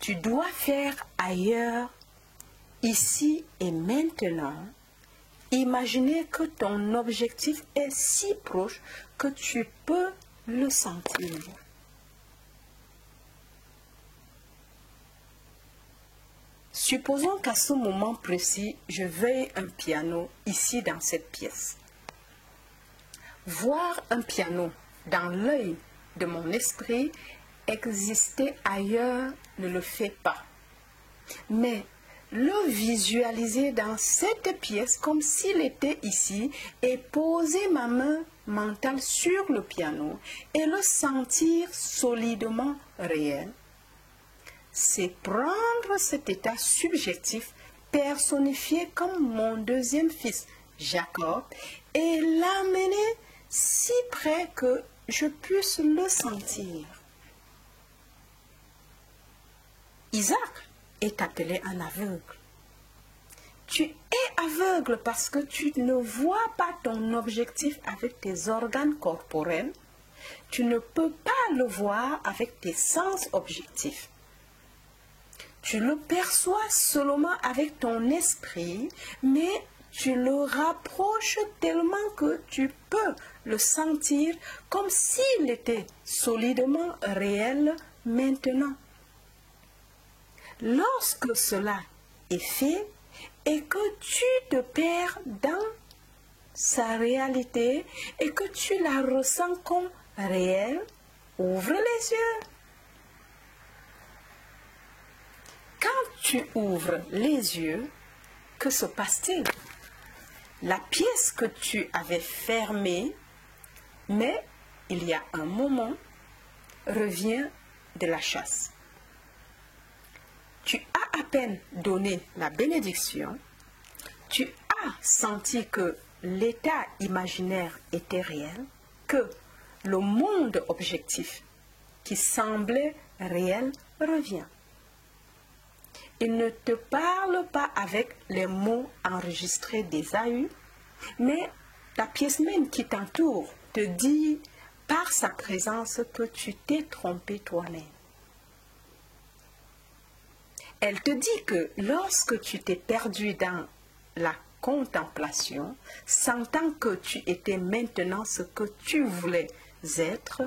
Tu dois faire ailleurs, ici et maintenant. Imaginez que ton objectif est si proche que tu peux le sentir. Supposons qu'à ce moment précis, je veuille un piano ici dans cette pièce. Voir un piano dans l'œil de mon esprit exister ailleurs ne le fait pas. Mais le visualiser dans cette pièce comme s'il était ici et poser ma main mentale sur le piano et le sentir solidement réel, c'est prendre cet état subjectif personnifié comme mon deuxième fils, Jacob, et l'amener si près que je puisse le sentir. Isaac est appelé un aveugle. Tu es aveugle parce que tu ne vois pas ton objectif avec tes organes corporels. Tu ne peux pas le voir avec tes sens objectifs. Tu le perçois seulement avec ton esprit, mais tu le rapproches tellement que tu peux le sentir comme s'il était solidement réel maintenant. Lorsque cela est fait, et que tu te perds dans sa réalité et que tu la ressens comme réelle, ouvre les yeux. Quand tu ouvres les yeux, que se passe-t-il? La pièce que tu avais fermée, mais il y a un moment, revient de la chasse. Tu as à peine donné la bénédiction, tu as senti que l'état imaginaire était réel, que le monde objectif qui semblait réel revient. Il ne te parle pas avec les mots enregistrés d'Ésaü, mais la pièce même qui t'entoure te dit par sa présence que tu t'es trompé toi-même. Elle te dit que lorsque tu t'es perdu dans la contemplation, sentant que tu étais maintenant ce que tu voulais être,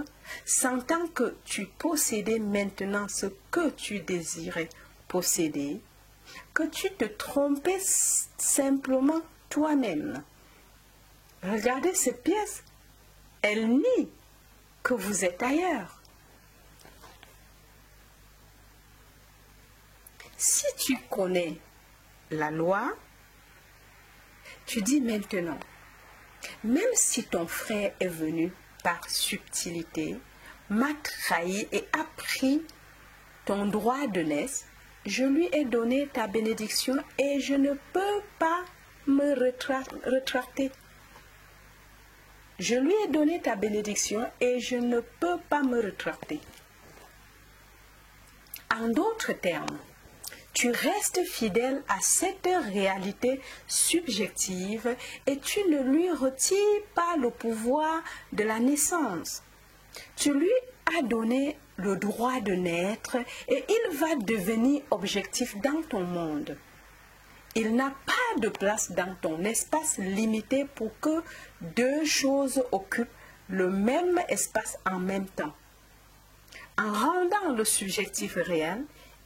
sentant que tu possédais maintenant ce que tu désirais posséder, que tu te trompais simplement toi-même. Regardez cette pièce, elle nie que vous êtes ailleurs. Si tu connais la loi, tu dis maintenant, même si ton frère est venu par subtilité, m'a trahi et a pris ton droit de naissance, je lui ai donné ta bénédiction et je ne peux pas me rétracter. Je lui ai donné ta bénédiction et je ne peux pas me rétracter. En d'autres termes, tu restes fidèle à cette réalité subjective et tu ne lui retires pas le pouvoir de la naissance. Tu lui as donné le droit de naître et il va devenir objectif dans ton monde. Il n'a pas de place dans ton espace limité pour que deux choses occupent le même espace en même temps. En rendant le subjectif réel,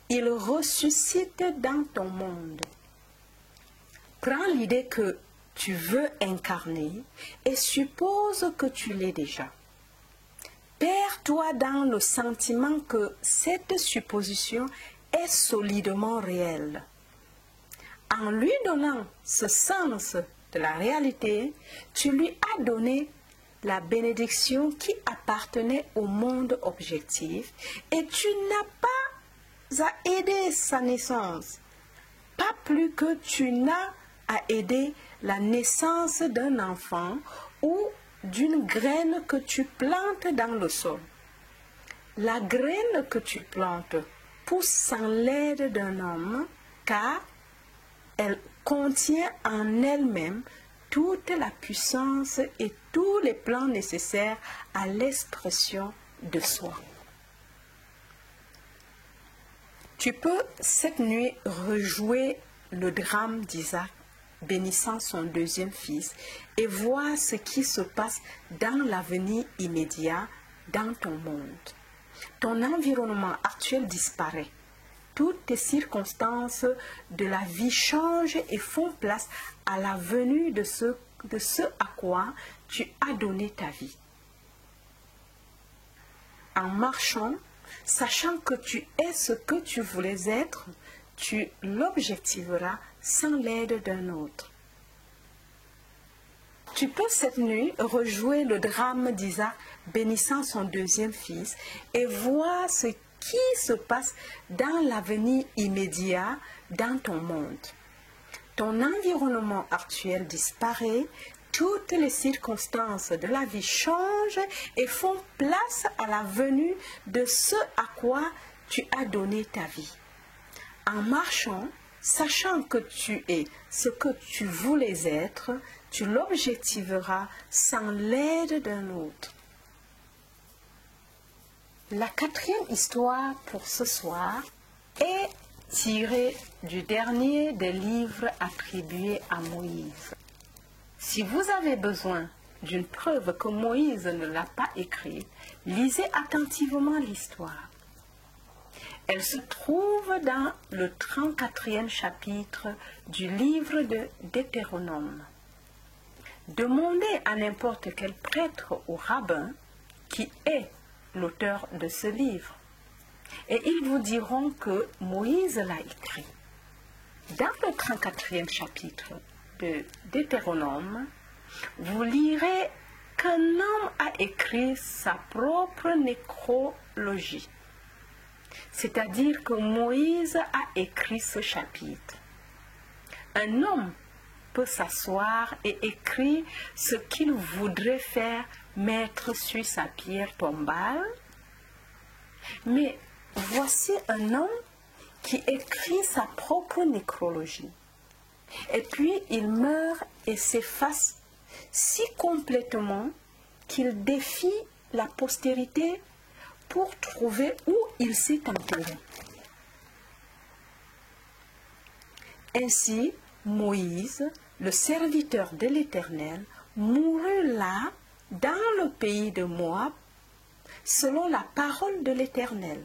il ressuscite dans ton monde. Prends l'idée que tu veux incarner et suppose que tu l'es déjà. Perds-toi dans le sentiment que cette supposition est solidement réelle. En lui donnant ce sens de la réalité, tu lui as donné la bénédiction qui appartenait au monde objectif et tu n'as pas à aider sa naissance, pas plus que tu n'as à aider la naissance d'un enfant ou d'une graine que tu plantes dans le sol. La graine que tu plantes pousse sans l'aide d'un homme, car elle contient en elle-même toute la puissance et tous les plans nécessaires à l'expression de soi. Tu peux cette nuit rejouer le drame d'Isaac bénissant son deuxième fils et voir ce qui se passe dans l'avenir immédiat dans ton monde. Ton environnement actuel disparaît. Toutes les circonstances de la vie changent et font place à la venue de ce à quoi tu as donné ta vie. En marchant, sachant que tu es ce que tu voulais être, tu l'objectiveras sans l'aide d'un autre. Tu peux cette nuit rejouer le drame d'Isaac bénissant son deuxième fils et voir ce qui se passe dans l'avenir immédiat dans ton monde. Ton environnement actuel disparaît, toutes les circonstances de la vie changent et font place à la venue de ce à quoi tu as donné ta vie. En marchant, sachant que tu es ce que tu voulais être, tu l'objectiveras sans l'aide d'un autre. La quatrième histoire pour ce soir est tirée du dernier des livres attribués à Moïse. Si vous avez besoin d'une preuve que Moïse ne l'a pas écrit, lisez attentivement l'histoire. Elle se trouve dans le 34e chapitre du livre de Deutéronome. Demandez à n'importe quel prêtre ou rabbin qui est l'auteur de ce livre, et ils vous diront que Moïse l'a écrit. Dans le 34e chapitre de Deutéronome, vous lirez qu'un homme a écrit sa propre nécrologie. C'est-à-dire que Moïse a écrit ce chapitre. Un homme peut s'asseoir et écrire ce qu'il voudrait faire mettre sur sa pierre tombale. Mais voici un homme qui écrit sa propre nécrologie. Et puis il meurt et s'efface si complètement qu'il défie la postérité pour trouver où il s'est enterré. Ainsi, Moïse, le serviteur de l'Éternel, mourut là, dans le pays de Moab, selon la parole de l'Éternel.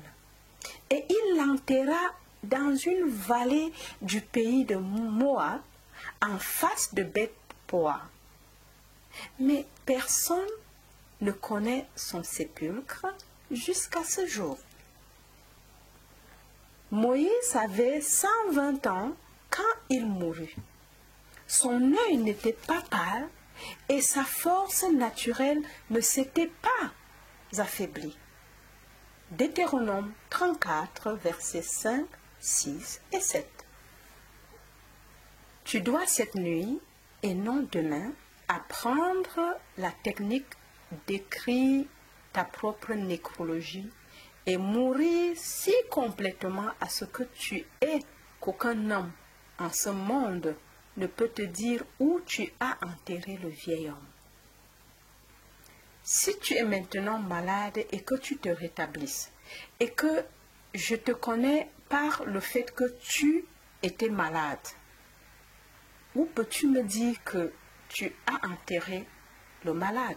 Et il l'enterra dans une vallée du pays de Moab, en face de Beth-Poa. Mais personne ne connaît son sépulcre jusqu'à ce jour. Moïse avait 120 ans quand il mourut. Son œil n'était pas pâle et sa force naturelle ne s'était pas affaiblie. Deutéronome 34, versets 5, 6 et 7. Tu dois cette nuit, et non demain, apprendre la technique d'écrire ta propre nécrologie et mourir si complètement à ce que tu es qu'aucun homme en ce monde ne peut te dire où tu as enterré le vieil homme. Si tu es maintenant malade et que tu te rétablisses, et que je te connais par le fait que tu étais malade, où peux-tu me dire que tu as enterré le malade?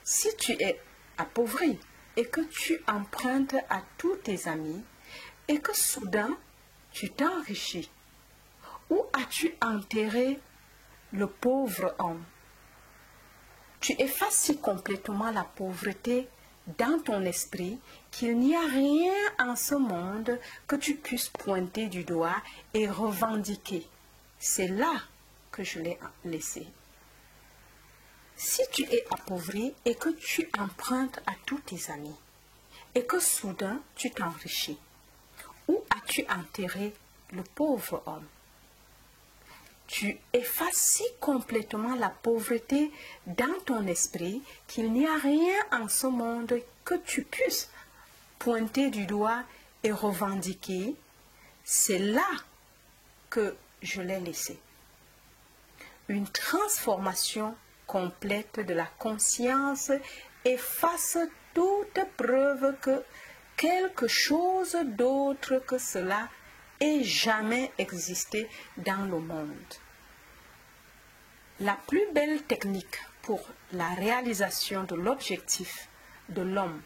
Si tu es appauvri et que tu empruntes à tous tes amis et que soudain tu t'enrichis, où as-tu enterré le pauvre homme? Tu effaces si complètement la pauvreté dans ton esprit qu'il n'y a rien en ce monde que tu puisses pointer du doigt et revendiquer. C'est là que je l'ai laissé. Si tu es appauvri et que tu empruntes à tous tes amis, et que soudain tu t'enrichis, où as-tu enterré le pauvre homme? Tu effaces si complètement la pauvreté dans ton esprit qu'il n'y a rien en ce monde que tu puisses pointer du doigt et revendiquer. C'est là que je l'ai laissé. Une transformation complète de la conscience efface toute preuve que quelque chose d'autre que cela ait jamais existé dans le monde. La plus belle technique pour la réalisation de l'objectif de l'homme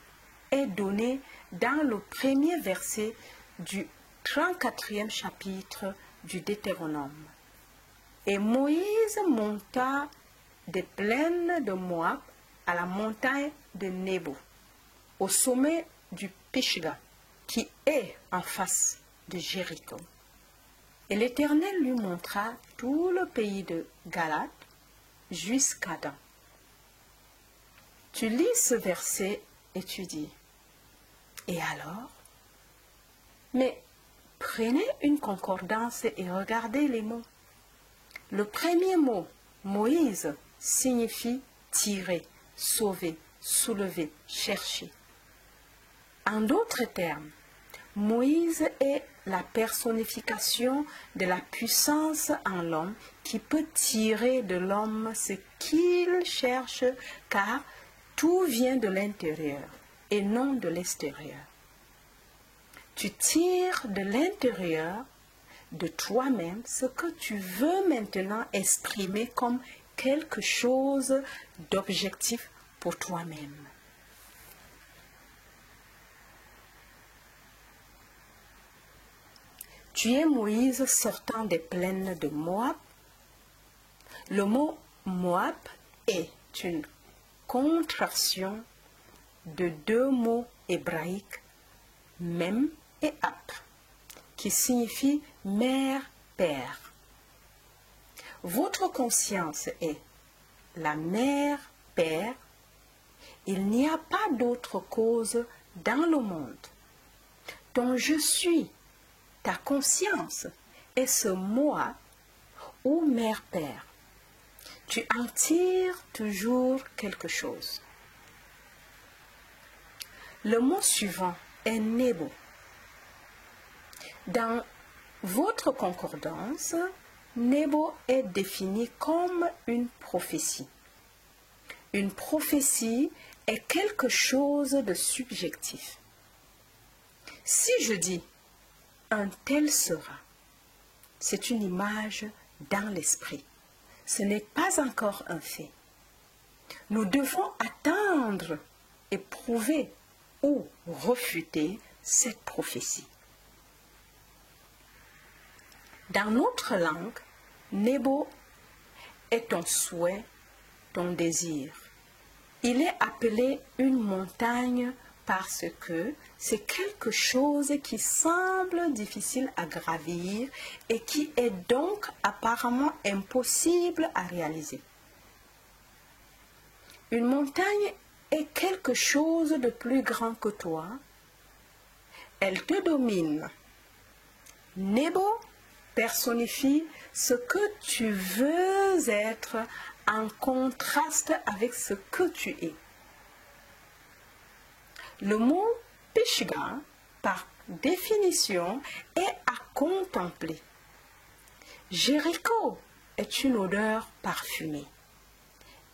est donnée dans le premier verset du 34e chapitre du Deutéronome. Et Moïse monta des plaines de Moab à la montagne de Nebo, au sommet du Pisga, qui est en face de Jéricho. Et l'Éternel lui montra tout le pays de Galade jusqu'à Dan. Tu lis ce verset et tu dis, et alors? Mais prenez une concordance et regardez les mots. Le premier mot, Moïse, signifie tirer, sauver, soulever, chercher. En d'autres termes, Moïse est la personnification de la puissance en l'homme qui peut tirer de l'homme ce qu'il cherche, car tout vient de l'intérieur et non de l'extérieur. Tu tires de l'intérieur de toi-même ce que tu veux maintenant exprimer comme quelque chose d'objectif pour toi-même. Tu es Moïse sortant des plaines de Moab. Le mot Moab est une contraction de deux mots hébraïques, Mem et Ap, qui signifient mère-père. Votre conscience est la mère-père. Il n'y a pas d'autre cause dans le monde. Ton je suis, ta conscience, est ce moi ou mère-père. Tu en tires toujours quelque chose. Le mot suivant est Nebo. Dans votre concordance, Nebo est défini comme une prophétie. Une prophétie est quelque chose de subjectif. Si je dis « un tel sera », c'est une image dans l'esprit. Ce n'est pas encore un fait. Nous devons attendre et prouver ou refuter cette prophétie. Dans notre langue, Nebo est ton souhait, ton désir. Il est appelé une montagne parce que c'est quelque chose qui semble difficile à gravir et qui est donc apparemment impossible à réaliser. Une montagne est quelque chose de plus grand que toi. Elle te domine. Nebo personnifie ce que tu veux être en contraste avec ce que tu es. Le mot Pishga, par définition, est à contempler. Jéricho est une odeur parfumée.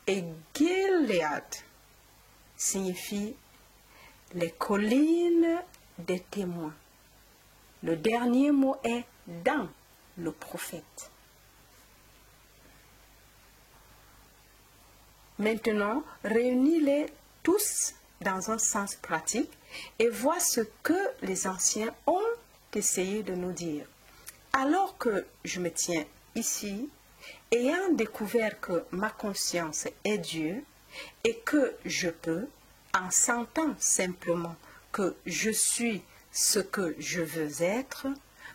Et Gilead signifie les collines des témoins. Le dernier mot est dans le prophète. Maintenant, réunis-les tous dans un sens pratique et vois ce que les anciens ont essayé de nous dire. Alors que je me tiens ici, ayant découvert que ma conscience est Dieu et que je peux, en sentant simplement que je suis ce que je veux être,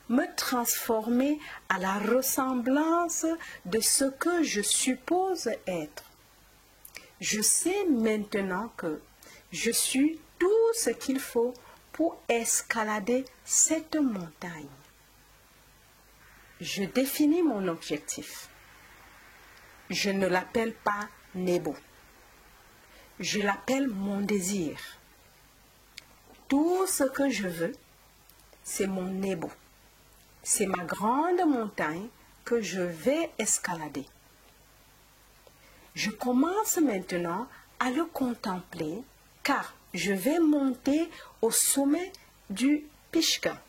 me transformer à la ressemblance de ce que je suppose être. Je sais maintenant que je suis tout ce qu'il faut pour escalader cette montagne. Je définis mon objectif. Je ne l'appelle pas Nebo. Je l'appelle mon désir. Tout ce que je veux, c'est mon Nebo. C'est ma grande montagne que je vais escalader. Je commence maintenant à le contempler car je vais monter au sommet du Pishga.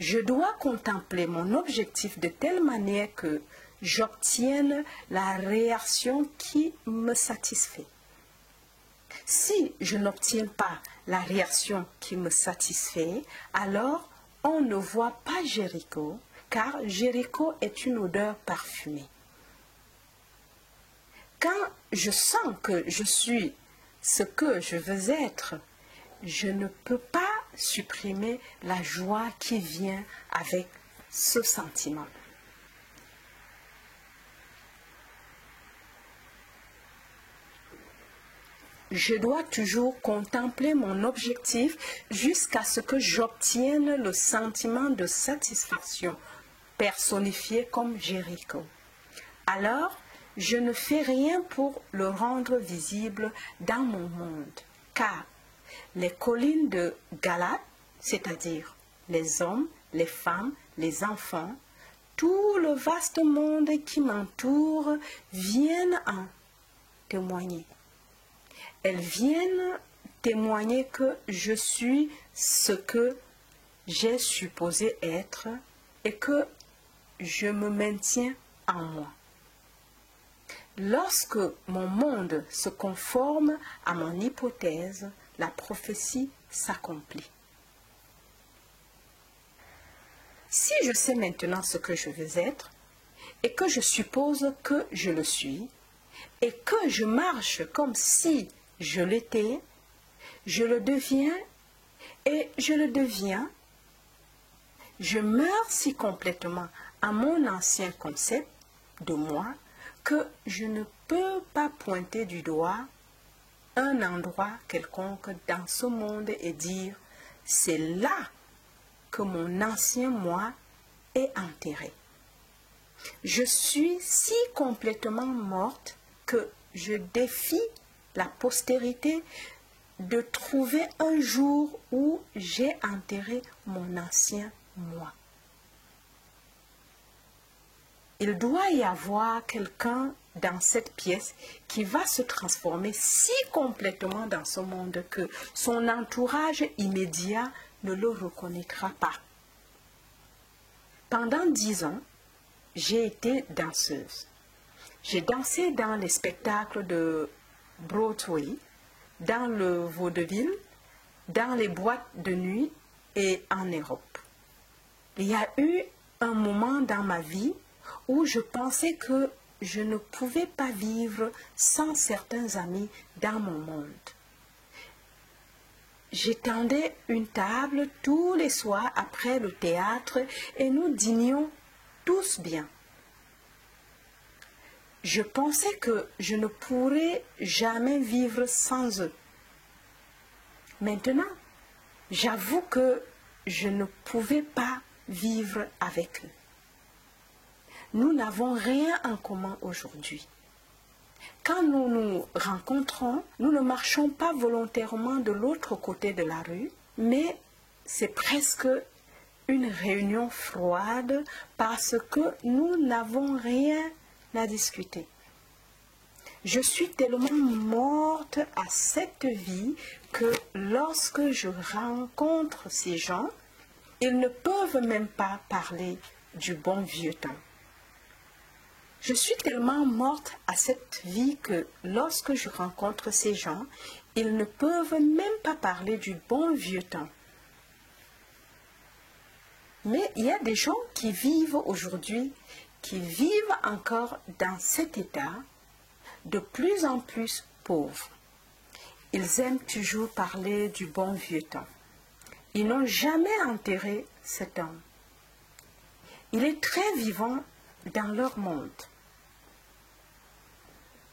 Je dois contempler mon objectif de telle manière que j'obtienne la réaction qui me satisfait. Si je n'obtiens pas la réaction qui me satisfait, alors on ne voit pas Jéricho, car Jéricho est une odeur parfumée. Quand je sens que je suis ce que je veux être, je ne peux pas supprimer la joie qui vient avec ce sentiment. Je dois toujours contempler mon objectif jusqu'à ce que j'obtienne le sentiment de satisfaction, personnifié comme Jéricho. Alors, je ne fais rien pour le rendre visible dans mon monde, car les collines de Galad, c'est-à-dire les hommes, les femmes, les enfants, tout le vaste monde qui m'entoure viennent en témoigner. Elles viennent témoigner que je suis ce que j'ai supposé être et que je me maintiens en moi. Lorsque mon monde se conforme à mon hypothèse, la prophétie s'accomplit. Si je sais maintenant ce que je veux être, et que je suppose que je le suis, et que je marche comme si je l'étais, je le deviens, et je le deviens, je meurs si complètement à mon ancien concept de moi que je ne peux pas pointer du doigt un endroit quelconque dans ce monde et dire « c'est là que mon ancien moi est enterré ». Je suis si complètement morte que je défie la postérité de trouver un jour où j'ai enterré mon ancien moi. Il doit y avoir quelqu'un dans cette pièce qui va se transformer si complètement dans ce monde que son entourage immédiat ne le reconnaîtra pas. Pendant 10 ans, j'ai été danseuse. J'ai dansé dans les spectacles de Broadway, dans le vaudeville, dans les boîtes de nuit et en Europe. Il y a eu un moment dans ma vie où je pensais que je ne pouvais pas vivre sans certains amis dans mon monde. J'étendais une table tous les soirs après le théâtre et nous dînions tous bien. Je pensais que je ne pourrais jamais vivre sans eux. Maintenant, j'avoue que je ne pouvais pas vivre avec eux. Nous n'avons rien en commun aujourd'hui. Quand nous nous rencontrons, nous ne marchons pas volontairement de l'autre côté de la rue, mais c'est presque une réunion froide parce que nous n'avons rien à discuter. Je suis tellement morte à cette vie que lorsque je rencontre ces gens, ils ne peuvent même pas parler du bon vieux temps. Je suis tellement morte à cette vie que lorsque je rencontre ces gens, ils ne peuvent même pas parler du bon vieux temps. Mais il y a des gens qui vivent aujourd'hui, qui vivent encore dans cet état de plus en plus pauvres. Ils aiment toujours parler du bon vieux temps. Ils n'ont jamais enterré cet homme. Il est très vivant dans leur monde.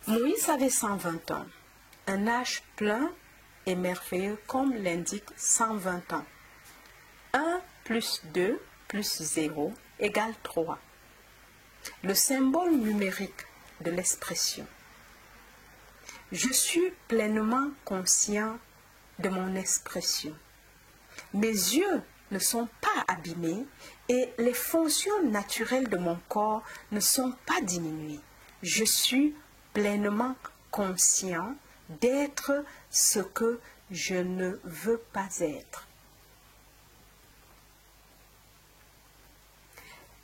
Moïse avait 120 ans, un âge plein et merveilleux comme l'indique 120 ans. 1 plus 2 plus 0 égale 3. Le symbole numérique de l'expression. Je suis pleinement conscient de mon expression. Mes yeux ne sont pas abîmés et les fonctions naturelles de mon corps ne sont pas diminuées. Je suis pleinement conscient d'être ce que je ne veux pas être.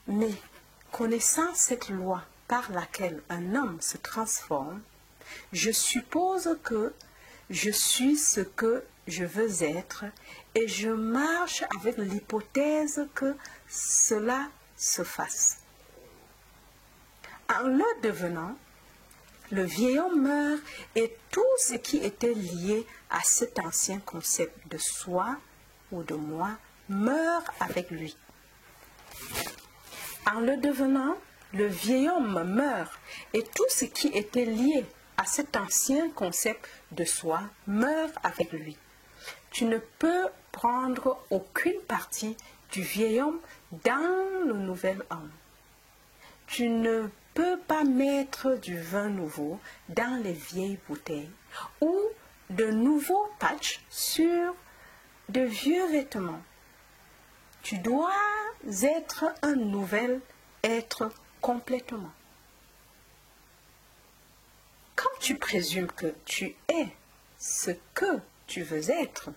Mais connaissant cette loi par laquelle un homme se transforme, je suppose que je suis ce que je veux être et je marche avec l'hypothèse que cela se fasse. En le devenant, le vieil homme meurt et tout ce qui était lié à cet ancien concept de soi ou de moi meurt avec lui. En le devenant, le vieil homme meurt et tout ce qui était lié à cet ancien concept de soi meurt avec lui. Tu ne peux prendre aucune partie du vieil homme dans le nouvel homme. Tu ne peux pas mettre du vin nouveau dans les vieilles bouteilles ou de nouveaux patchs sur de vieux vêtements. Tu dois être un nouvel être complètement. Quand tu présumes que tu es ce que tu veux être,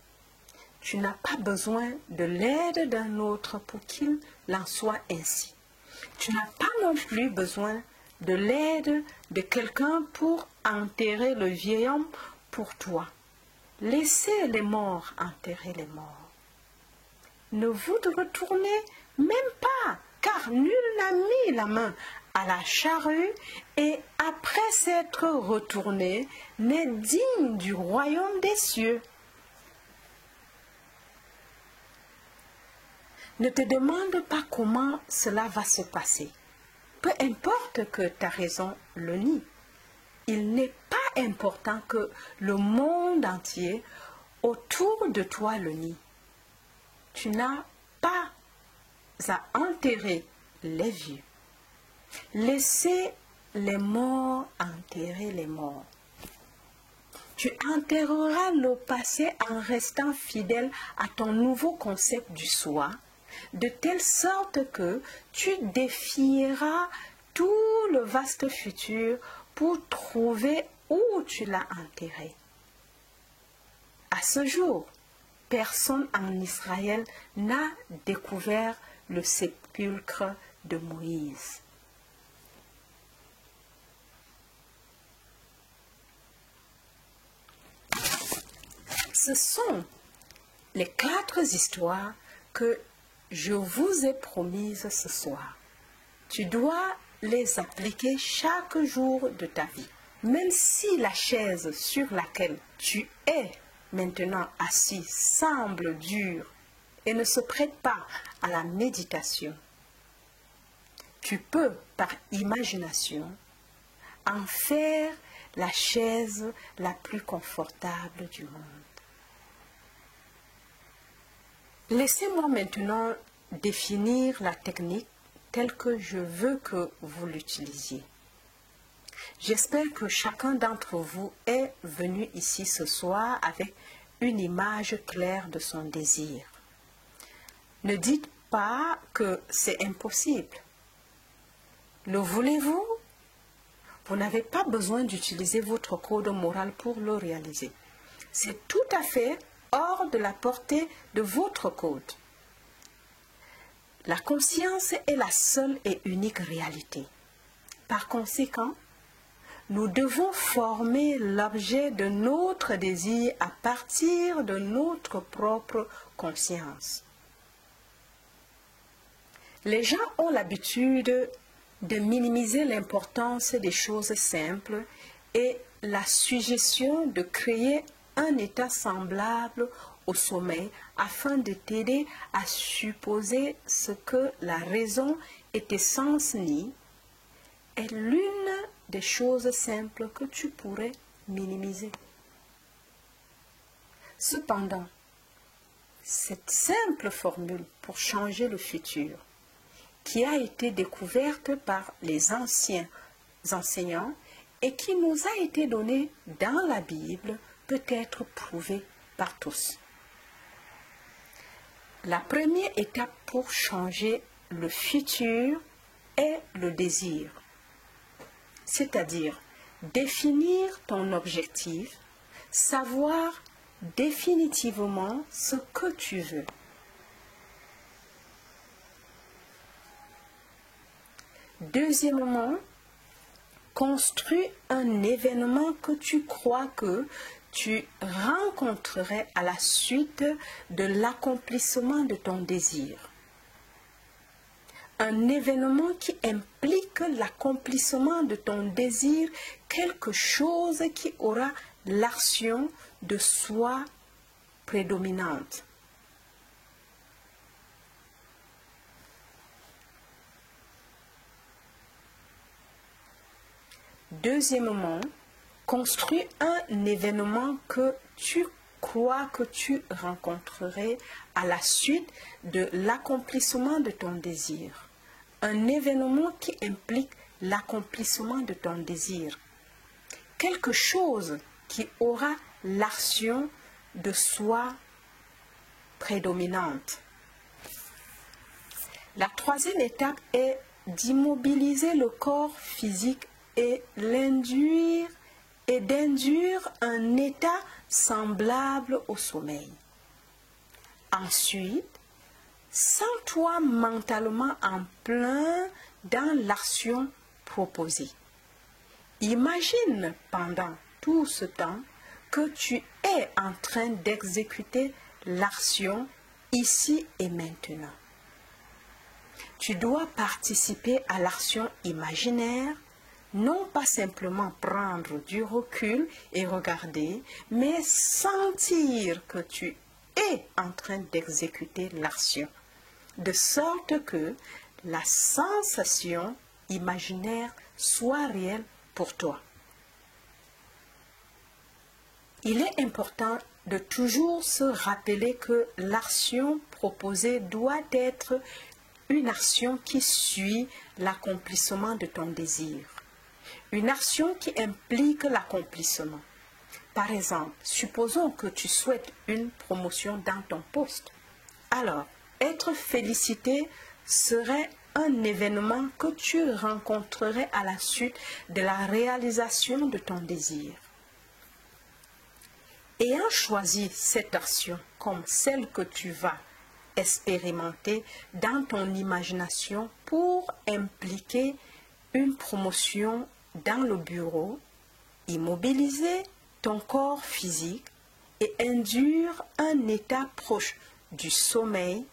tu n'as pas besoin de l'aide d'un autre pour qu'il en soit ainsi. Tu n'as pas non plus besoin de l'aide de quelqu'un pour enterrer le vieil homme pour toi. Laissez les morts enterrer les morts. Ne vous retournez Même pas, car nul n'a mis la main à la charrue et après s'être retourné n'est digne du royaume des cieux. Ne te demande pas comment cela va se passer. Peu importe que ta raison le nie. Il n'est pas important que le monde entier autour de toi le nie. Tu n'as pas à enterrer les vieux. Laissez les morts enterrer les morts. Tu enterreras le passé en restant fidèle à ton nouveau concept du soi, de telle sorte que tu défieras tout le vaste futur pour trouver où tu l'as enterré. À ce jour, personne en Israël n'a découvert le sépulcre de Moïse. Ce sont les 4 histoires que je vous ai promises ce soir. Tu dois les appliquer chaque jour de ta vie. Même si la chaise sur laquelle tu es maintenant assis semble dure et ne se prête pas à la méditation, tu peux, par imagination, en faire la chaise la plus confortable du monde. Laissez-moi maintenant définir la technique telle que je veux que vous l'utilisiez. J'espère que chacun d'entre vous est venu ici ce soir avec une image claire de son désir. Ne dites pas que c'est impossible. Le voulez-vous? Vous n'avez pas besoin d'utiliser votre code moral pour le réaliser. C'est tout à fait hors de la portée de votre code. La conscience est la seule et unique réalité. Par conséquent, nous devons former l'objet de notre désir à partir de notre propre conscience. Les gens ont l'habitude de minimiser l'importance des choses simples et la suggestion de créer un état semblable au sommeil afin de t'aider à supposer ce que la raison et tes sens nient est l'une des choses simples que tu pourrais minimiser. Cependant, cette simple formule pour changer le futur, qui a été découverte par les anciens enseignants et qui nous a été donnée dans la Bible, peut être prouvée par tous. La première étape pour changer le futur est le désir, c'est-à-dire définir ton objectif, savoir définitivement ce que tu veux. Deuxièmement, construis un événement que tu crois que tu rencontrerais à la suite de l'accomplissement de ton désir. Un événement qui implique l'accomplissement de ton désir, quelque chose qui aura l'action de soi prédominante. Deuxièmement, construis un événement que tu crois que tu rencontrerais à la suite de l'accomplissement de ton désir. Un événement qui implique l'accomplissement de ton désir. Quelque chose qui aura l'action de soi prédominante. La troisième étape est d'immobiliser le corps physique et d'induire un état semblable au sommeil. Ensuite, sens-toi mentalement en plein dans l'action proposée. Imagine pendant tout ce temps que tu es en train d'exécuter l'action ici et maintenant. tu dois participer à l'action imaginaire, non pas simplement prendre du recul et regarder, mais sentir que tu es en train d'exécuter l'action, de sorte que la sensation imaginaire soit réelle pour toi. Il est important de toujours se rappeler que l'action proposée doit être une action qui suit l'accomplissement de ton désir. Une action qui implique l'accomplissement. Par exemple, supposons que tu souhaites une promotion dans ton poste. Alors, être félicité serait un événement que tu rencontrerais à la suite de la réalisation de ton désir. Ayant choisi cette action comme celle que tu vas expérimenter dans ton imagination pour impliquer une promotion dans le bureau, immobiliser ton corps physique et induire un état proche du sommeil,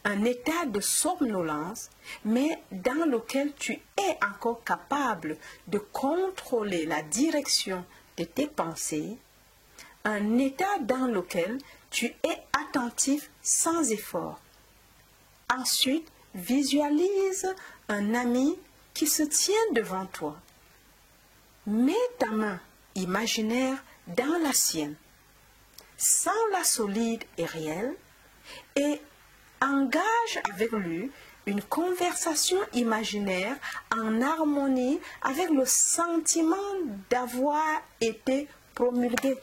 un état de somnolence, mais dans lequel tu es encore capable de contrôler la direction de tes pensées, un état dans lequel tu es attentif sans effort. Ensuite, visualise un ami qui se tient devant toi. Mets ta main imaginaire dans la sienne, sens-la solide et réelle, et engage avec lui une conversation imaginaire en harmonie avec le sentiment d'avoir été promulgué.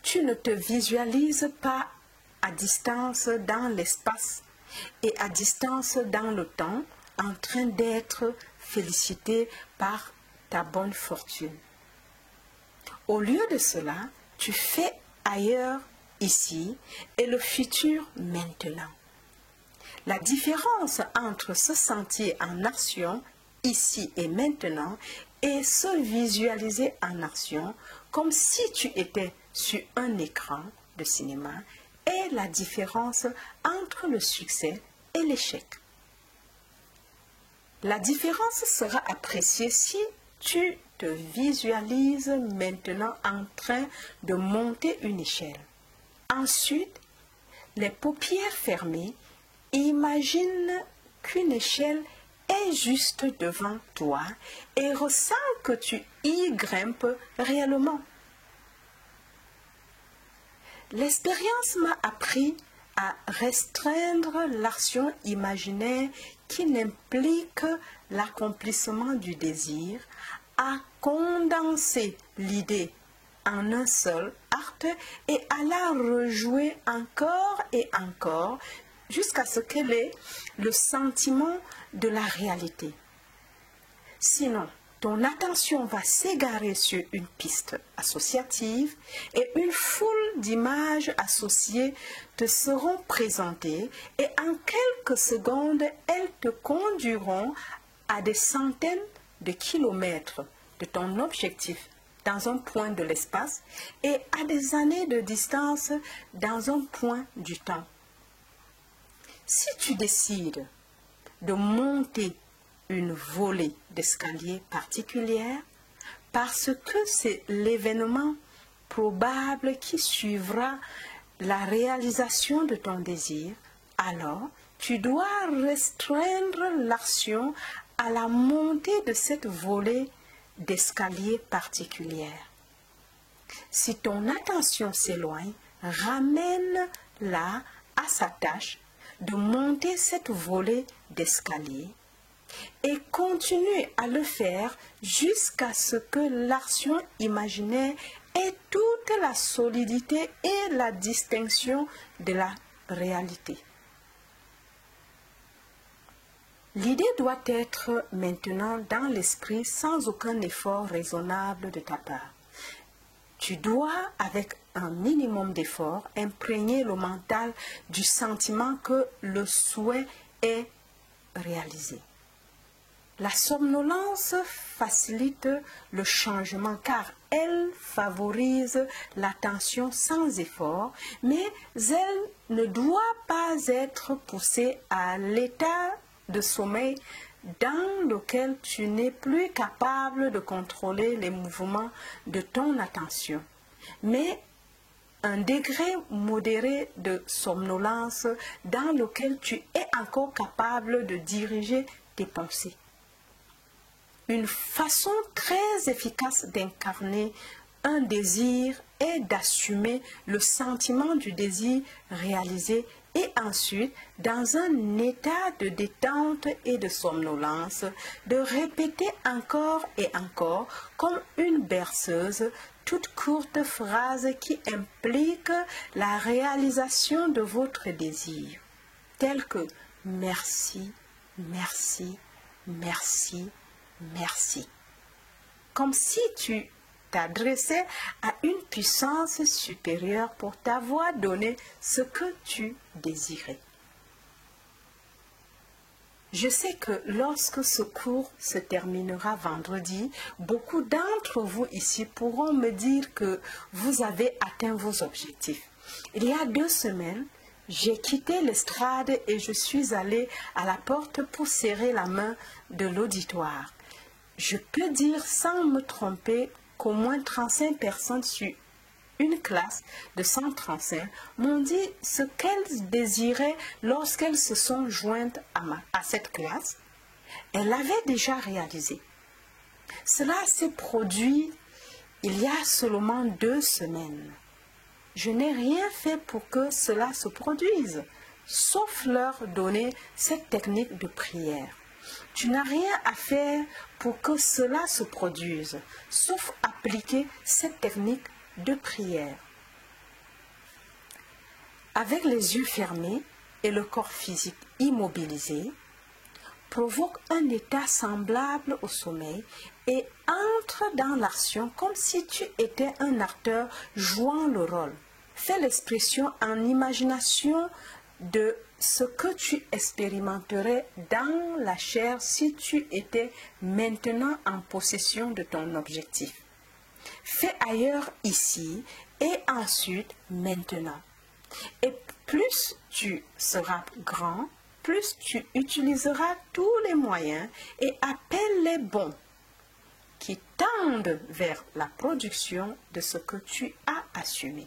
Tu ne te visualises pas à distance dans l'espace et à distance dans le temps en train d'être félicité par ta bonne fortune. Au lieu de cela, tu fais ailleurs, ici, et le futur maintenant. La différence entre se sentir en action, ici et maintenant, et se visualiser en action, comme si tu étais sur un écran de cinéma, est la différence entre le succès et l'échec. La différence sera appréciée si tu te visualises maintenant en train de monter une échelle. Ensuite, les paupières fermées, imagine qu'une échelle est juste devant toi et ressens que tu y grimpes réellement. L'expérience m'a appris à restreindre l'action imaginaire qui n'implique l'accomplissement du désir, à condenser l'idée en un seul acte et à la rejouer encore et encore jusqu'à ce qu'elle ait le sentiment de la réalité. Sinon, ton attention va s'égarer sur une piste associative et une foule d'images associées te seront présentées et en quelques secondes, elles te conduiront à des centaines de kilomètres de ton objectif dans un point de l'espace et à des années de distance dans un point du temps. Si tu décides de monter une volée d'escalier particulière, parce que c'est l'événement probable qui suivra la réalisation de ton désir, alors tu dois restreindre l'action à la montée de cette volée d'escalier particulière. Si ton attention s'éloigne, ramène-la à sa tâche de monter cette volée d'escalier et continue à le faire jusqu'à ce que l'action imaginaire ait toute la solidité et la distinction de la réalité. L'idée doit être maintenant dans l'esprit sans aucun effort raisonnable de ta part. Tu dois, avec un minimum d'effort, imprégner le mental du sentiment que le souhait est réalisé. La somnolence facilite le changement car elle favorise l'attention sans effort, mais elle ne doit pas être poussée à l'état de sommeil dans lequel tu n'es plus capable de contrôler les mouvements de ton attention. Mais un degré modéré de somnolence dans lequel tu es encore capable de diriger tes pensées. Une façon très efficace d'incarner un désir est d'assumer le sentiment du désir réalisé et ensuite, dans un état de détente et de somnolence, de répéter encore et encore, comme une berceuse, toute courte phrase qui implique la réalisation de votre désir, telle que « merci, merci, merci, merci ». Comme si tu t'adressais à une puissance supérieure pour t'avoir donné ce que tu désirais. Je sais que lorsque ce cours se terminera vendredi, beaucoup d'entre vous ici pourront me dire que vous avez atteint vos objectifs. Il y a 2 semaines, j'ai quitté l'estrade et je suis allée à la porte pour serrer la main de l'auditoire. Je peux dire sans me tromper qu'au moins 35 personnes sur une classe de 135 m'ont dit ce qu'elles désiraient lorsqu'elles se sont jointes à cette classe. Elles l'avaient déjà réalisé. Cela s'est produit il y a seulement 2 semaines. Je n'ai rien fait pour que cela se produise, sauf leur donner cette technique de prière. Tu n'as rien à faire pour que cela se produise, sauf appliquer cette technique de prière. Avec les yeux fermés et le corps physique immobilisé, provoque un état semblable au sommeil et entre dans l'action comme si tu étais un acteur jouant le rôle. Fais l'expression en imagination de ce que tu expérimenterais dans la chair si tu étais maintenant en possession de ton objectif. Fais ailleurs ici et ensuite maintenant. Et plus tu seras grand, plus tu utiliseras tous les moyens et appelle les bons qui tendent vers la production de ce que tu as assumé.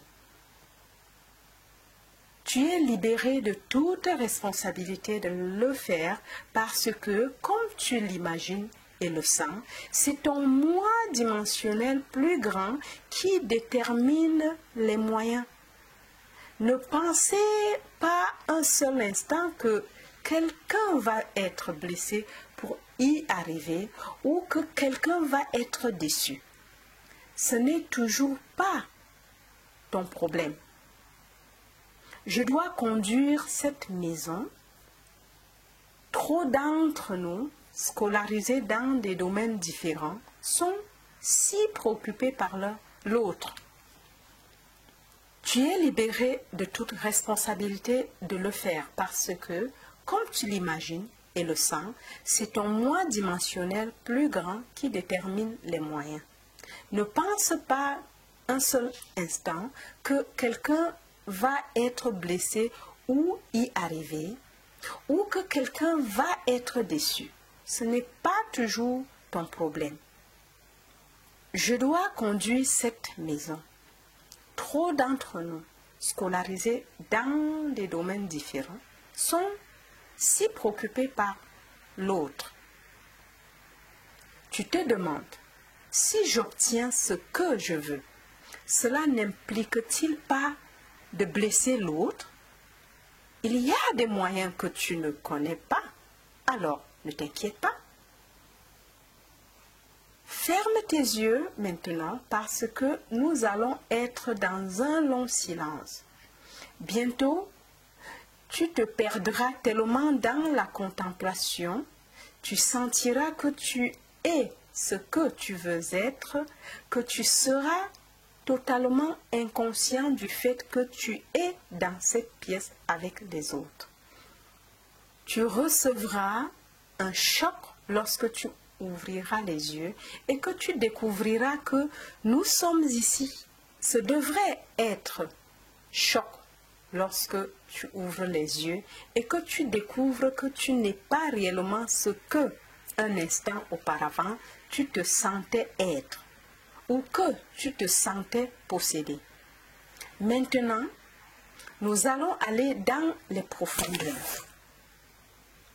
Tu es libéré de toute responsabilité de le faire parce que, comme tu l'imagines et le sens, c'est ton moi dimensionnel plus grand qui détermine les moyens. Ne pensez pas un seul instant que quelqu'un va être blessé pour y arriver ou que quelqu'un va être déçu. Ce n'est toujours pas ton problème. Je dois conduire cette maison. Trop d'entre nous, scolarisés dans des domaines différents, sont si préoccupés par l'autre. Tu es libéré de toute responsabilité de le faire parce que, comme tu l'imagines et le sens, c'est ton moi dimensionnel plus grand qui détermine les moyens. Ne pense pas un seul instant que quelqu'un va être blessé ou y arriver, ou que quelqu'un va être déçu. Ce n'est pas toujours ton problème. Je dois conduire cette maison. Trop d'entre nous, scolarisés dans des domaines différents, sont si préoccupés par l'autre. Tu te demandes, si j'obtiens ce que je veux, cela n'implique-t-il pas de blesser l'autre? Il y a des moyens que tu ne connais pas, alors ne t'inquiète pas. Ferme tes yeux maintenant parce que nous allons être dans un long silence. Bientôt, tu te perdras tellement dans la contemplation, tu sentiras que tu es ce que tu veux être, que tu seras totalement inconscient du fait que tu es dans cette pièce avec les autres. Tu recevras un choc lorsque tu ouvriras les yeux et que tu découvriras que nous sommes ici. Ce devrait être choc lorsque tu ouvres les yeux et que tu découvres que tu n'es pas réellement ce que, un instant auparavant, tu te sentais être ou que tu te sentais posséder. Maintenant, nous allons aller dans les profondeurs.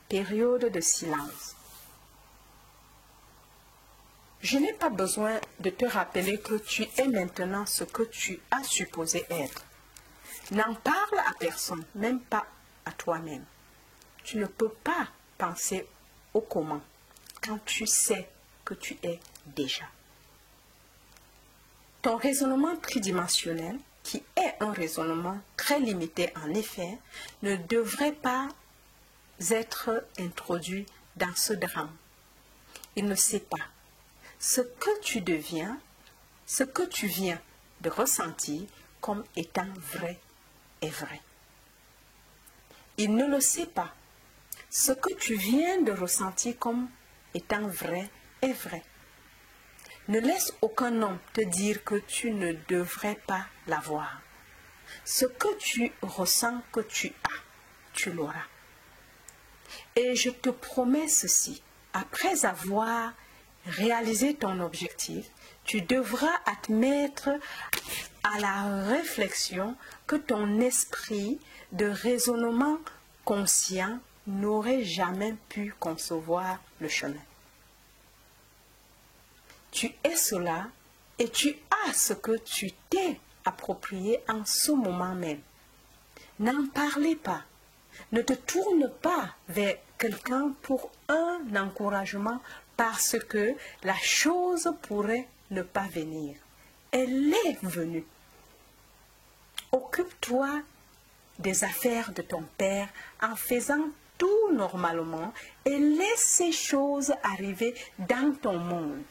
Période de silence. Je n'ai pas besoin de te rappeler que tu es maintenant ce que tu as supposé être. N'en parle à personne, même pas à toi-même. Tu ne peux pas penser au comment quand tu sais que tu es déjà. Ton raisonnement tridimensionnel, qui est un raisonnement très limité en effet, ne devrait pas être introduit dans ce drame. Il ne sait pas. Ce que tu deviens, ce que tu viens de ressentir comme étant vrai est vrai. Il ne le sait pas. Ce que tu viens de ressentir comme étant vrai est vrai. Ne laisse aucun homme te dire que tu ne devrais pas l'avoir. Ce que tu ressens que tu as, tu l'auras. Et je te promets ceci, après avoir réalisé ton objectif, tu devras admettre à la réflexion que ton esprit de raisonnement conscient n'aurait jamais pu concevoir le chemin. Tu es cela et tu as ce que tu t'es approprié en ce moment même. N'en parlez pas. Ne te tourne pas vers quelqu'un pour un encouragement parce que la chose pourrait ne pas venir. Elle est venue. Occupe-toi des affaires de ton père en faisant tout normalement et laisse ces choses arriver dans ton monde.